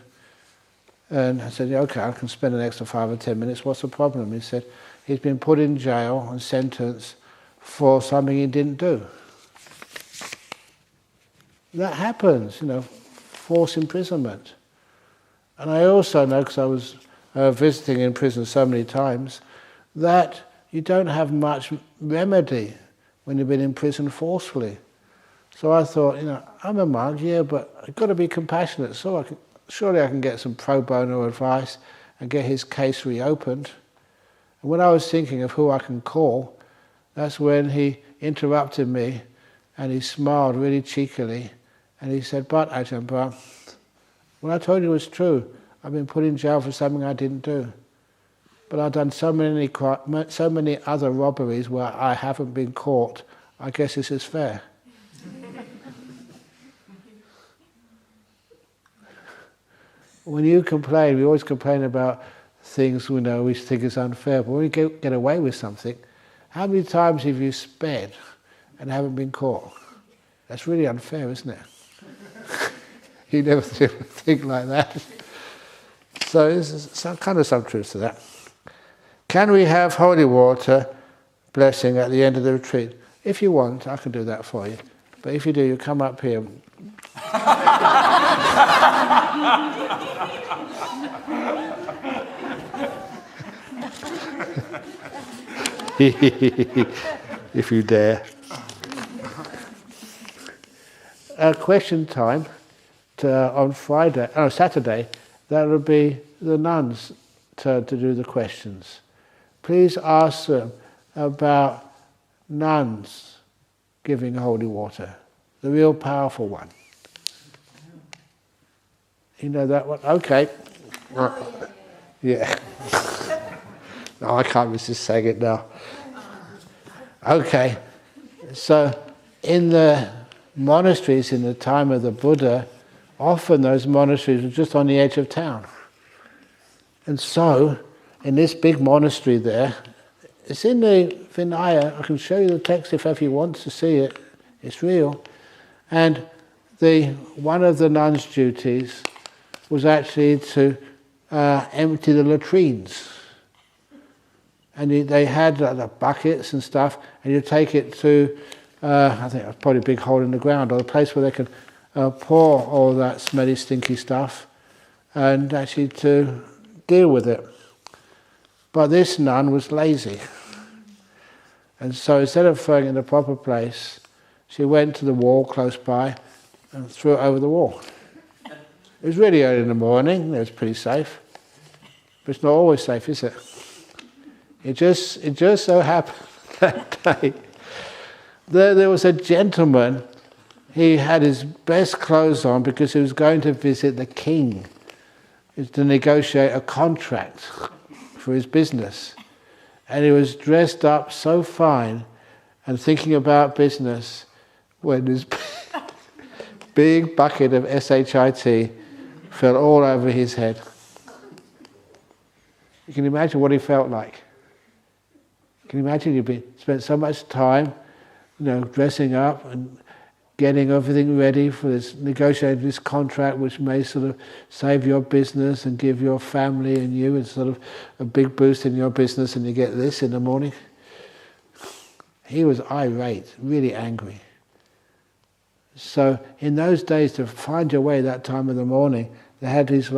And I said, okay, I can spend an extra 5 or 10 minutes. What's the problem? He said, he's been put in jail and sentenced for something he didn't do. That happens, forced imprisonment. And I also know, because I was visiting in prison so many times, that you don't have much remedy when you've been in prison forcefully. So I thought, I'm a monk, but I've got to be compassionate. So surely I can get some pro bono advice and get his case reopened. And when I was thinking of who I can call, that's when he interrupted me and he smiled really cheekily and he said, but Ajahn Brahm, when I told you it was true, I've been put in jail for something I didn't do. But I've done so many other robberies where I haven't been caught. I guess this is fair. When you complain, we always complain about things we think is unfair. But when we get away with something, how many times have you sped and haven't been caught? That's really unfair, isn't it? You never think like that. So there's some truth to that. Can we have holy water blessing at the end of the retreat? If you want, I can do that for you. But if you do, you come up here. if you dare. Question time on Saturday. That will be the nuns' turn to do the questions. Please ask them about nuns giving holy water, the real powerful one. You know that one? Okay. Yeah. No, I can't resist saying it now. Okay. So, in the monasteries in the time of the Buddha, often those monasteries were just on the edge of town. And so, in this big monastery there, it's in the Vinaya, I can show you the text if you want to see it, it's real. And one of the nuns' duties was actually to empty the latrines. And they had the buckets and stuff, and you take it to, I think it was probably a big hole in the ground, or a place where they could pour all that smelly, stinky stuff, and actually to deal with it. But this nun was lazy. And so instead of throwing it in the proper place, she went to the wall close by and threw it over the wall. It was really early in the morning, it was pretty safe. But it's not always safe, is it? It just so happened that day, there was a gentleman, he had his best clothes on because he was going to visit the king to negotiate a contract for his business. And he was dressed up so fine and thinking about business when this big bucket of SHIT fell all over his head. You can imagine what he felt like. Can you imagine you've spent so much time, dressing up and getting everything ready for this, negotiating this contract which may sort of save your business and give your family and you sort of a big boost in your business, and you get this in the morning? He was irate, really angry. So in those days, to find your way that time of the morning, they had these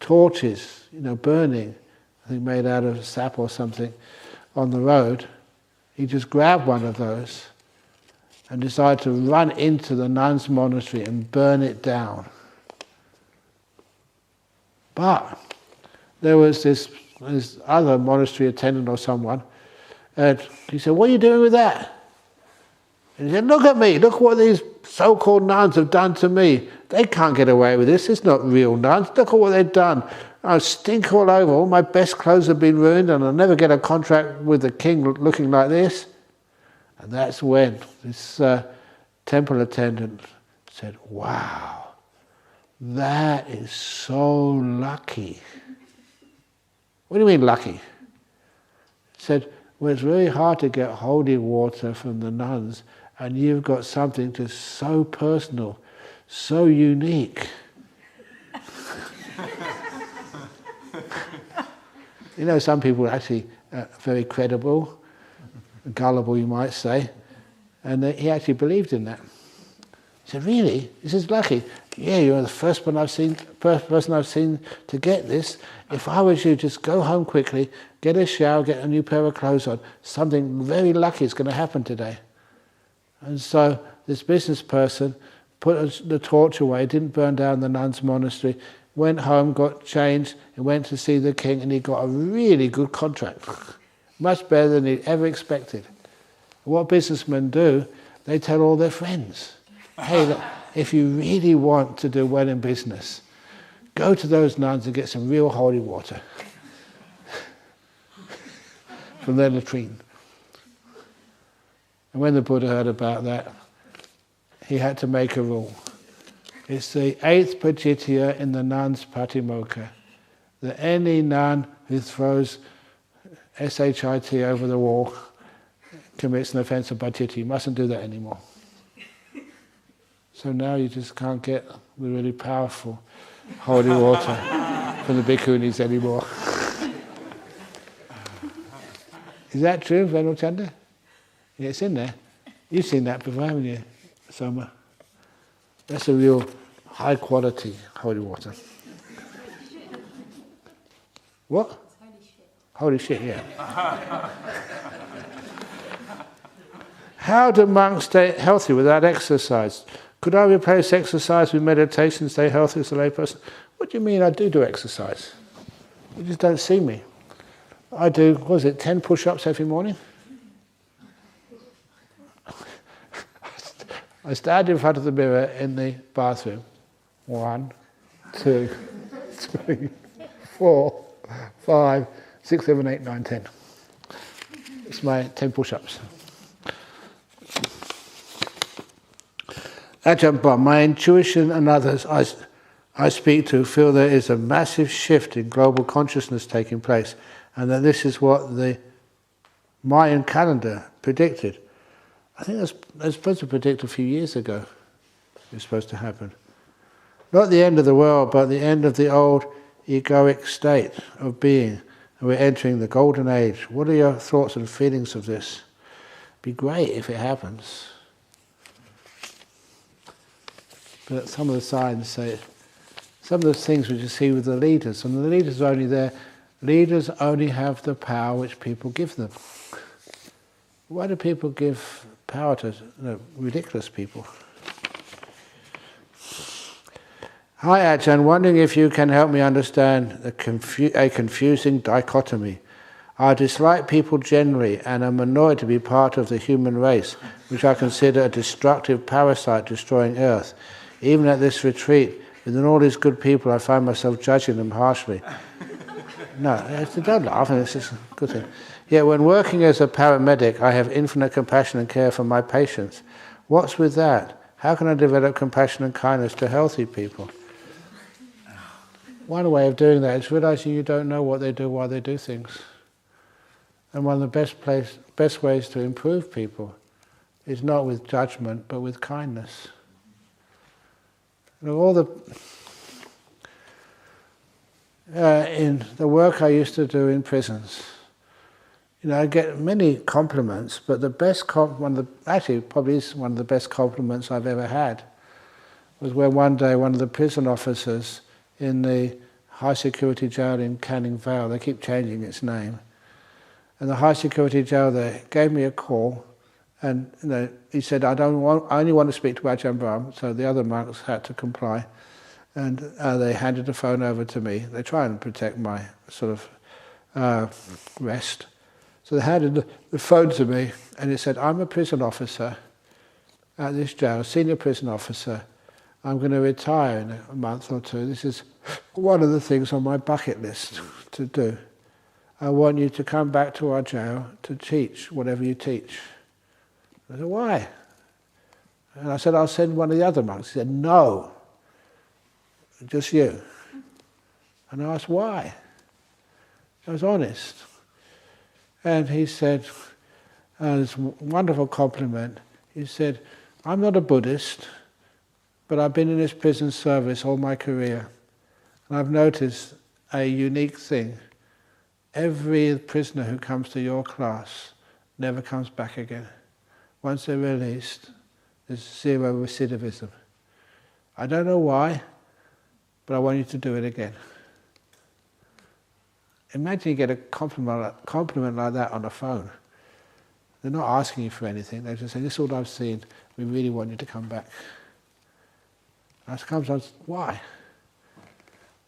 torches, burning, I think made out of sap or something, on the road. He just grabbed one of those and decided to run into the nuns' monastery and burn it down. But there was this other monastery attendant or someone, and he said, "What are you doing with that?" And he said, "Look at me, look what these so-called nuns have done to me. They can't get away with this, it's not real nuns. Look at what they've done. I stink all over, all my best clothes have been ruined, and I'll never get a contract with the king looking like this." And that's when this temple attendant said, "Wow, that is so lucky." "What do you mean lucky?" He said, "Well, it's very hard to get holy water from the nuns, and you've got something just so personal, so unique." Some people are actually very credible, gullible, you might say, and he actually believed in that. He said, "Really? This is lucky." "Yeah, you're the first person I've seen to get this. If I was you, just go home quickly, get a shower, get a new pair of clothes on. Something very lucky is going to happen today." And so this business person put the torch away, didn't burn down the nuns' monastery, went home, got changed, and went to see the king, and he got a really good contract. Much better than he ever expected. What businessmen do, they tell all their friends, "Hey, look, if you really want to do well in business, go to those nuns and get some real holy water from their latrine." And when the Buddha heard about that, he had to make a rule. It's the 8th Pajitya in the nuns' Patimokkha, that any nun who throws SHIT over the wall commits an offence of Pajitya. You mustn't do that anymore. So now you just can't get the really powerful holy water from the bhikkhunis anymore. Is that true, Venerable Chanda? Yeah, it's in there. You've seen that before, haven't you, Soma? That's a real high quality holy water. What? Holy shit, yeah. How do monks stay healthy without exercise? Could I replace exercise with meditation and stay healthy as a layperson? What do you mean I do exercise? You just don't see me. I do, 10 push-ups every morning? I stand in front of the mirror in the bathroom. 1, 2, 3, 4, 5, 6, 7, 8, 9, 10. It's my 10 push-ups. Ajahn Brahm, my intuition and others I speak to feel there is a massive shift in global consciousness taking place, and that this is what the Mayan calendar predicted. I think that's supposed to predict a few years ago. It was supposed to happen. Not the end of the world, but the end of the old egoic state of being. And we're entering the golden age. What are your thoughts and feelings of this? It'd be great if it happens. But some of the signs say, some of the things which you see with the leaders, and the leaders are only there, leaders only have the power which people give them. Why do people give power to ridiculous people? Hi Ajahn, wondering if you can help me understand a confusing dichotomy. I dislike people generally and am annoyed to be part of the human race, which I consider a destructive parasite destroying Earth. Even at this retreat, within all these good people, I find myself judging them harshly. No, don't laugh, it's just a good thing. Yet when working as a paramedic, I have infinite compassion and care for my patients. What's with that? How can I develop compassion and kindness to healthy people? One way of doing that is realizing you don't know what they do while they do things. And one of the best ways to improve people is not with judgment, but with kindness. In the work I used to do in prisons, I get many compliments, but the best probably is one of the best compliments I've ever had was when one day one of the prison officers in the high security jail in Canning Vale, they keep changing its name, and the high security jail there gave me a call, and he said, I only want to speak to Ajahn Brahm, so the other monks had to comply, and they handed the phone over to me. They try and protect my sort of rest. So they handed the phone to me, and it said, I'm a prison officer at this jail, senior prison officer. I'm going to retire in a month or two. This is one of the things on my bucket list to do. I want you to come back to our jail to teach whatever you teach. I said, why? And I said, I'll send one of the other monks. He said, no, just you. And I asked, why? I was honest. And he said, this wonderful compliment, he said, I'm not a Buddhist, but I've been in this prison service all my career. And I've noticed a unique thing. Every prisoner who comes to your class never comes back again. Once they're released, there's zero recidivism. I don't know why, but I want you to do it again. Imagine you get a compliment like that on the phone. They're not asking you for anything. They're just saying, this is what I've seen. We really want you to come back. And sometimes, why?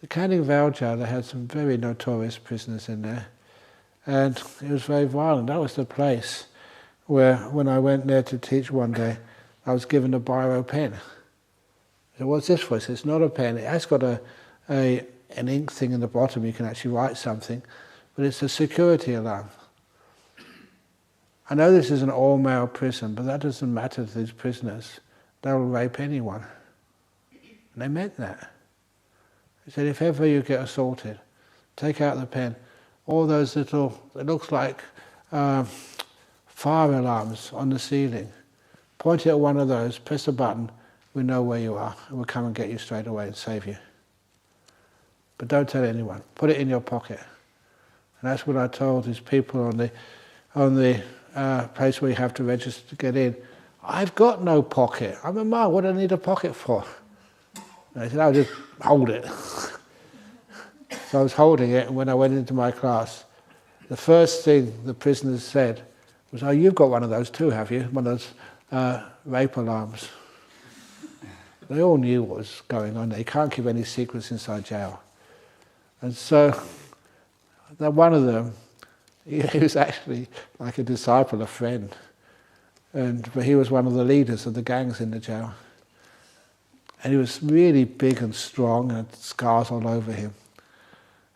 The Canning Vale jail, they had some very notorious prisoners in there. And it was very violent. That was the place where, when I went there to teach one day, I was given a biro pen. I said, what's this for? He said, it's not a pen. It has got an ink thing in the bottom. You can actually write something. But it's a security alarm. I know this is an all-male prison, but that doesn't matter to these prisoners. They'll rape anyone. And they meant that. He said, if ever you get assaulted, take out the pen. All those little, it looks like fire alarms on the ceiling. Point it at one of those, press a button, we know where you are, and we'll come and get you straight away and save you. But don't tell anyone. Put it in your pocket. And that's what I told these people on the place where you have to register to get in. I've got no pocket. I'm a monk. What do I need a pocket for? And I said, I'll just hold it. So I was holding it, and when I went into my class, the first thing the prisoners said was, "Oh, you've got one of those too, have you? One of those rape alarms." They all knew what was going on. They can't keep any secrets inside jail. And so, one of them, he was actually like a disciple, a friend. But he was one of the leaders of the gangs in the jail. And he was really big and strong and had scars all over him.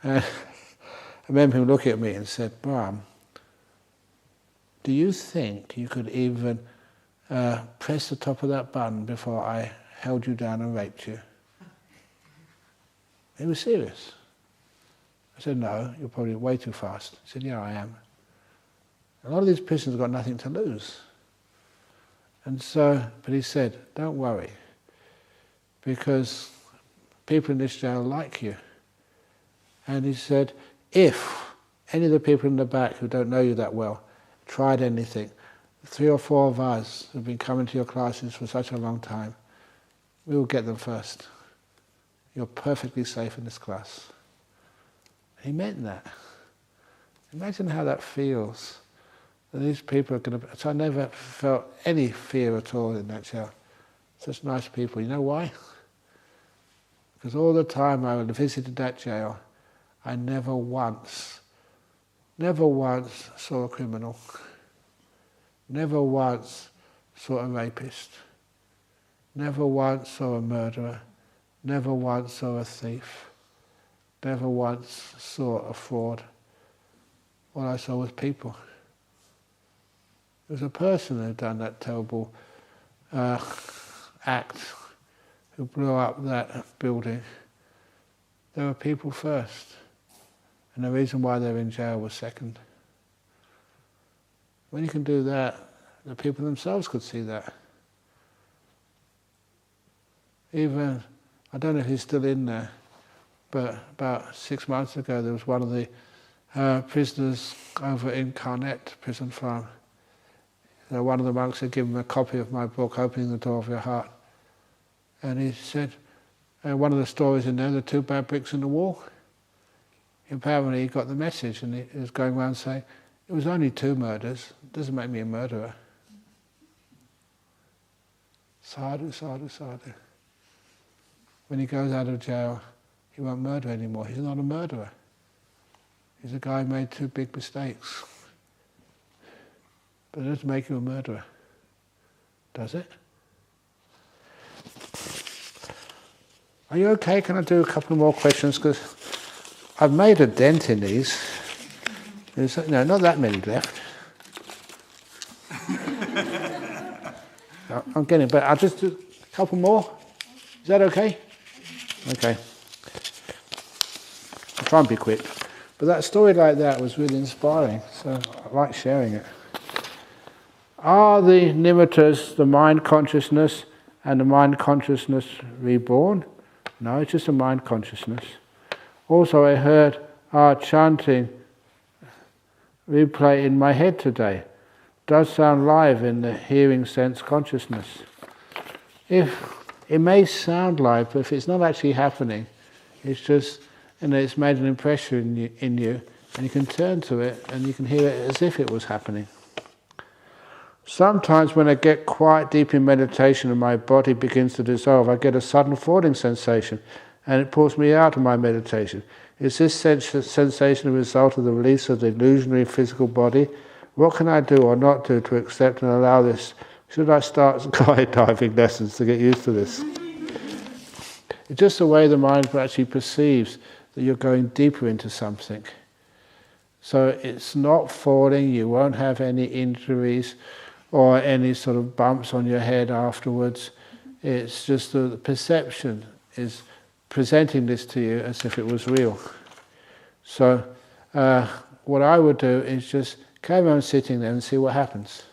And I remember him looking at me and said, "Brahm, do you think you could even press the top of that button before I held you down and raped you?" He was serious. I said, "No, you're probably way too fast." He said, "Yeah, I am." A lot of these prisoners have got nothing to lose. And so, but he said, "Don't worry, because people in this jail like you." And he said, "If any of the people in the back who don't know you that well tried anything, 3 or 4 of us who've been coming to your classes for such a long time, we will get them first. You're perfectly safe in this class." He meant that. Imagine how that feels. That these people are going to... So I never felt any fear at all in that jail. Such nice people. You know why? Because all the time I visited that jail, I never once saw a criminal. Never once saw a rapist. Never once saw a murderer. Never once saw a thief. Never once saw a fraud. All I saw was people. There was a person who had done that terrible act, who blew up that building. There were people first, and the reason why they're in jail was second. When you can do that, the people themselves could see that. Even, I don't know if he's still in there, but about 6 months ago there was one of the prisoners over in Carnet prison farm. One of the monks had given him a copy of my book, Opening the Door of Your Heart. And he said, one of the stories in there, the 2 bad bricks in the wall. Apparently he got the message and he was going around saying, "It was only 2 murders, it doesn't make me a murderer." Sadhu, sadhu, sadhu. When he goes out of jail, he won't murder anymore. He's not a murderer. He's a guy who made 2 big mistakes. But it doesn't make you a murderer, does it? Are you okay? Can I do a couple more questions? Because I've made a dent in these. There's not that many left. I'm getting, but I'll just do a couple more. Is that okay? Okay. I'll try and be quick. But that story like that was really inspiring, so I like sharing it. Are the Nimittas, the mind consciousness, and the mind consciousness reborn? No, it's just a mind consciousness. Also, I heard our chanting replay in my head today. Does sound live in the hearing sense consciousness. If it may sound live, but if it's not actually happening, it's just, it's made an impression in you, and you can turn to it and you can hear it as if it was happening. Sometimes when I get quite deep in meditation and my body begins to dissolve, I get a sudden falling sensation and it pulls me out of my meditation. Is this sensation a result of the release of the illusionary physical body? What can I do or not do to accept and allow this? Should I start skydiving lessons to get used to this? It's just the way the mind actually perceives that you're going deeper into something. So it's not falling, you won't have any injuries or any sort of bumps on your head afterwards. It's just the perception is presenting this to you as if it was real. So what I would do is just carry on sitting there and see what happens.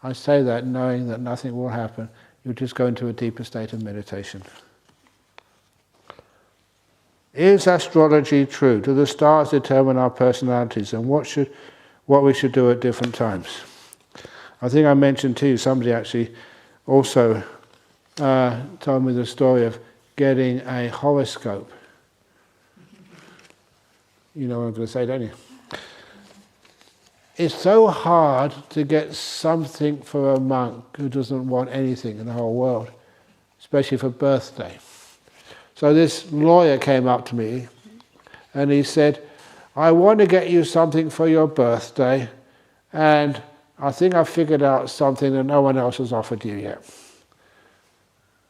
I say that knowing that nothing will happen. You'll just go into a deeper state of meditation. Is astrology true? Do the stars determine our personalities, and what we should do at different times? I think I mentioned to you, somebody actually also told me the story of getting a horoscope. You know what I'm going to say, don't you? it's so hard to get something for a monk who doesn't want anything in the whole world, especially for birthday. So this lawyer came up to me and he said, I want to get you something for your birthday, and I think I've figured out something that no one else has offered you yet.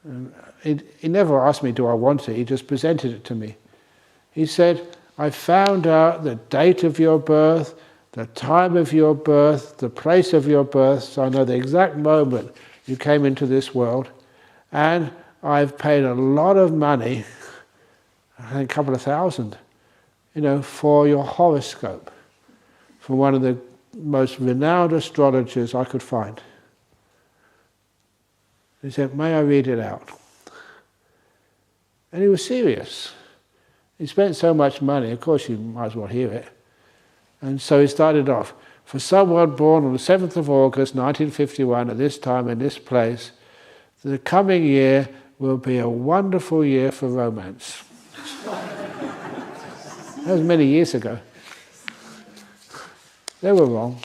And he never asked me, do I want it? He just presented it to me. He said, I found out the date of your birth, the time of your birth, the place of your birth, so I know the exact moment you came into this world, and I've paid a lot of money, I think a couple of thousand, for your horoscope, from one of the most renowned astrologers I could find. He said, may I read it out? And he was serious. He spent so much money, of course you might as well hear it. And so he started off, for someone born on the 7th of August 1951 at this time in this place, the coming year will be a wonderful year for romance. That was many years ago. They were wrong.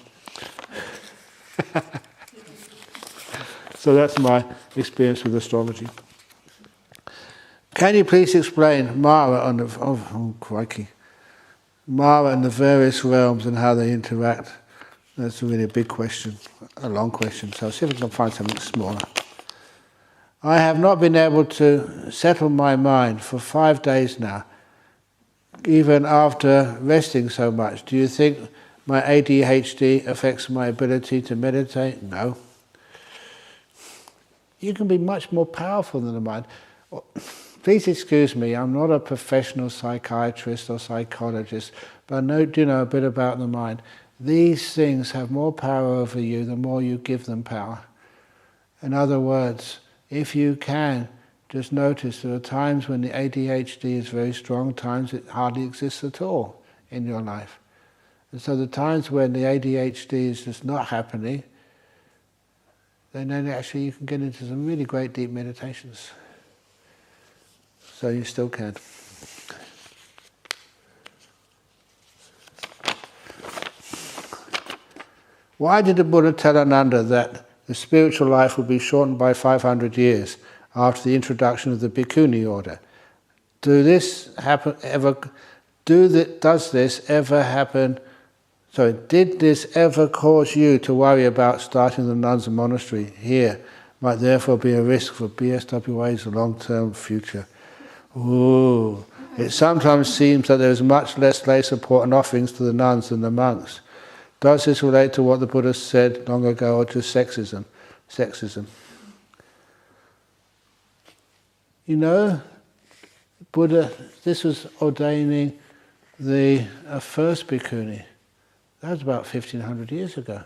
So that's my experience with astrology. Can you please explain Mara on the Mara and the various realms and how they interact? That's really a big question, a long question. So I'll see if I can find something smaller. I have not been able to settle my mind for 5 days now, even after resting so much. Do you think my ADHD affects my ability to meditate? No. You can be much more powerful than the mind. Please excuse me, I'm not a professional psychiatrist or psychologist, but I do know a bit about the mind. These things have more power over you the more you give them power. In other words, if you can, just notice there are times when the ADHD is very strong, times it hardly exists at all in your life. And so the times when the ADHD is just not happening, then actually you can get into some really great deep meditations. So you still can. Why did the Buddha tell Ananda that the spiritual life would be shortened by 500 years after the introduction of the Bhikkhuni order? Does this ever happen? So did this ever cause you to worry about starting the nuns monastery here? Might therefore be a risk for BSWA's long-term future. Ooh, it sometimes seems that there is much less lay support and offerings to the nuns than the monks. Does this relate to what the Buddha said long ago, or to sexism? Buddha, this was ordaining the first bhikkhuni. That was about 1,500 years ago.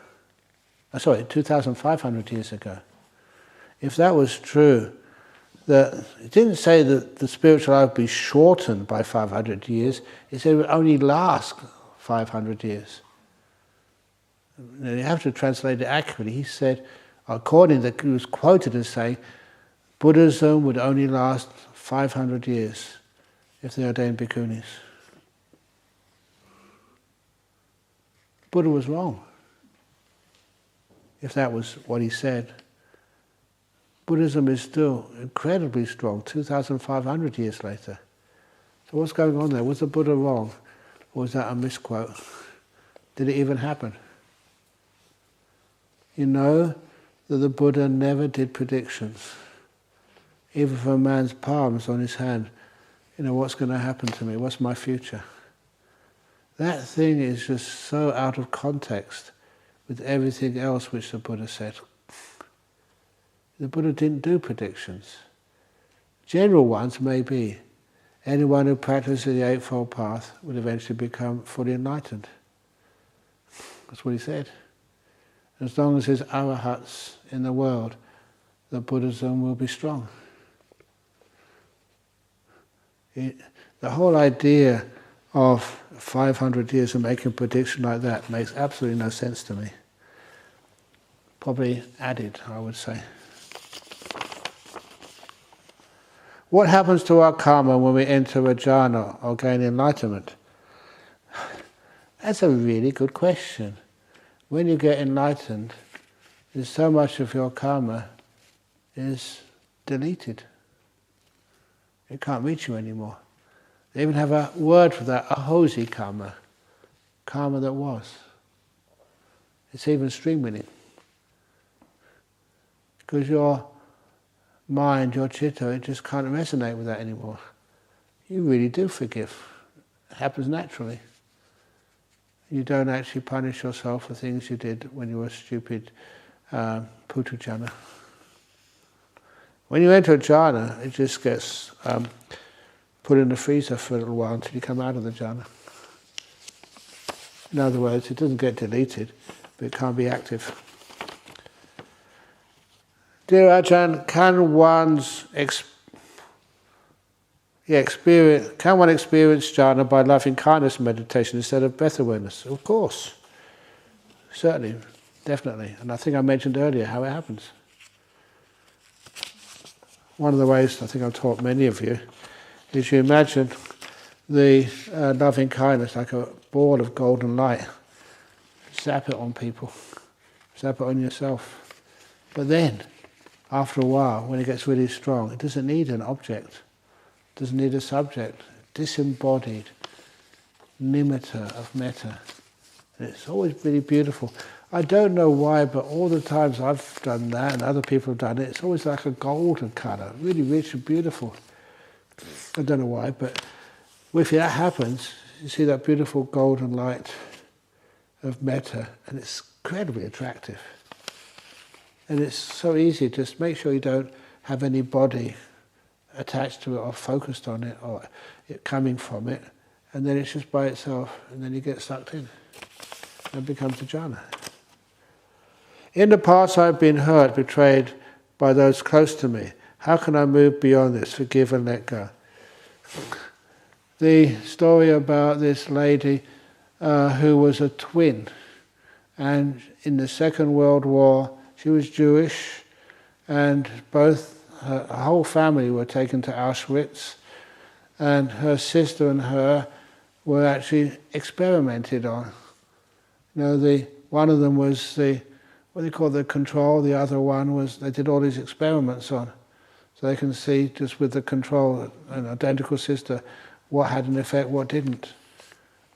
2,500 years ago. If that was true, it didn't say that the spiritual life would be shortened by 500 years, it said it would only last 500 years. Now, you have to translate it accurately. He said, he was quoted as saying, Buddhism would only last 500 years if they ordained bhikkhunis. Buddha was wrong, if that was what he said. Buddhism is still incredibly strong, 2,500 years later. So what's going on there? Was the Buddha wrong? Or was that a misquote? Did it even happen? You know that the Buddha never did predictions. Even for a man's palms on his hand. What's going to happen to me? What's my future? That thing is just so out of context with everything else which the Buddha said. The Buddha didn't do predictions. General ones may be. Anyone who practices the Eightfold Path will eventually become fully enlightened. That's what he said. As long as there's arahats in the world, the Buddhism will be strong. The whole idea of 500 years of making a prediction like that makes absolutely no sense to me. Probably added, I would say. What happens to our karma when we enter a jhana or gain enlightenment? That's a really good question. when you get enlightened, there's so much of your karma is deleted. It can't reach you anymore. They even have a word for that, ahosi karma, karma that was. It's even string meaning. Because your mind, your citta, it just can't resonate with that anymore. You really do forgive. It happens naturally. You don't actually punish yourself for things you did when you were stupid, putu jhana. When you enter a jhana, it just gets put in the freezer for a little while until you come out of the jhana. In other words, it doesn't get deleted, but it can't be active. Dear Ajahn, can one experience jhana by loving kindness meditation instead of breath awareness? Of course. Certainly, definitely. And I think I mentioned earlier how it happens. One of the ways I think I've taught many of you is you imagine the loving kindness like a ball of golden light. Zap it on people. Zap it on yourself. But then, after a while, when it gets really strong, it doesn't need an object. It doesn't need a subject. Disembodied Nimmita of metta. And it's always really beautiful. I don't know why, but all the times I've done that and other people have done it, it's always like a golden colour, really rich and beautiful. I don't know why, but if that happens, you see that beautiful golden light of metta, and it's incredibly attractive. And it's so easy, just make sure you don't have any body attached to it or focused on it or it coming from it, and then it's just by itself, and then you get sucked in. And it becomes a jhana. In the past I've been hurt, betrayed by those close to me. How can I move beyond this, forgive and let go? The story about this lady who was a twin, and in the Second World War she was Jewish, and both her whole family were taken to Auschwitz, and her sister and her were actually experimented on. You know, one of them was what they call the control, the other one was, they did all these experiments on. So they can see just with the control, an identical sister, what had an effect, what didn't.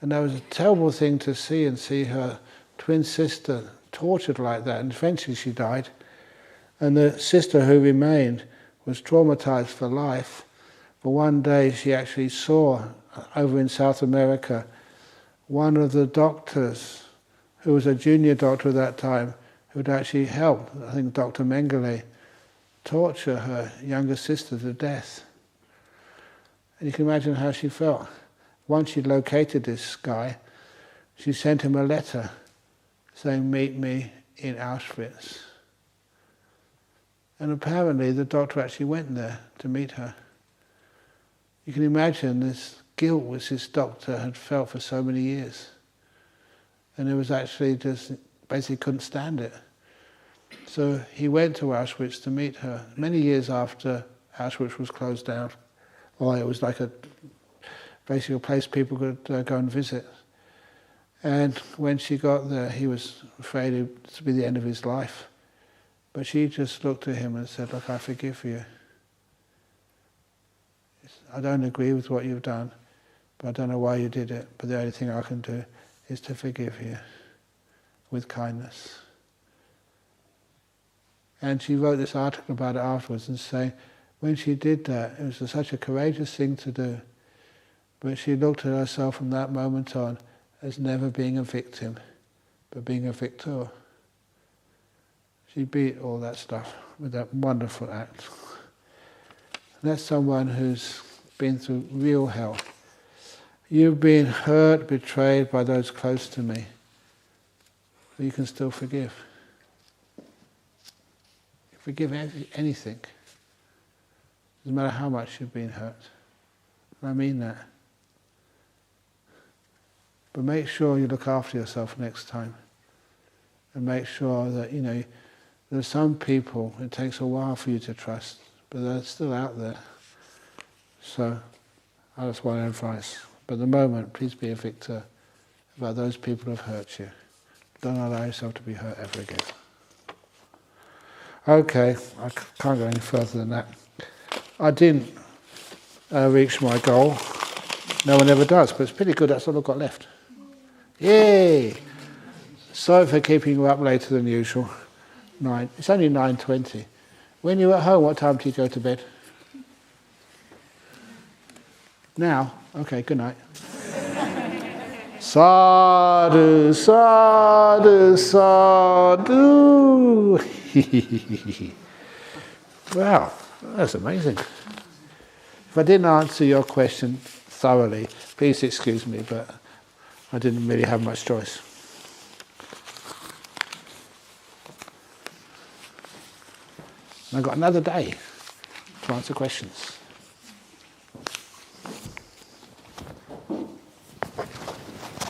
And that was a terrible thing to see, and see her twin sister tortured like that, and eventually she died. And the sister who remained was traumatized for life. But one day she actually saw, over in South America, one of the doctors, who was a junior doctor at that time, who had actually helped, I think Dr. Mengele, torture her younger sister to death. And you can imagine how she felt. Once she located this guy, she sent him a letter saying, "Meet me in Auschwitz." And apparently the doctor actually went there to meet her. You can imagine this guilt which this doctor had felt for so many years. And it was actually just, basically couldn't stand it. So he went to Auschwitz to meet her, many years after Auschwitz was closed down. Or it was like basically a place people could go and visit. And when she got there, he was afraid it would be the end of his life. But she just looked at him and said, "Look, I forgive you. I don't agree with what you've done, but I don't know why you did it. But the only thing I can do is to forgive you with kindness." And she wrote this article about it afterwards and saying, when she did that, it was such a courageous thing to do. But she looked at herself from that moment on as never being a victim, but being a victor. She beat all that stuff with that wonderful act. And that's someone who's been through real hell. You've been hurt, betrayed by those close to me, but you can still forgive. You forgive anything. Doesn't matter how much you've been hurt. And I mean that. But make sure you look after yourself next time. And make sure that, there are some people, it takes a while for you to trust, but they're still out there. So, that's one advice. But at the moment, please be a victor about those people who have hurt you. Don't allow yourself to be hurt ever again. Okay, I can't go any further than that. I didn't reach my goal. No one ever does, but it's pretty good. That's all I've got left. Yay! Sorry for keeping you up later than usual. It's only 9:20. When you're at home, what time do you go to bed? Now? Okay, good night. Sadhu, sadhu, sadhu. Wow, that's amazing. If I didn't answer your question thoroughly, please excuse me, but I didn't really have much choice. I've got another day to answer questions.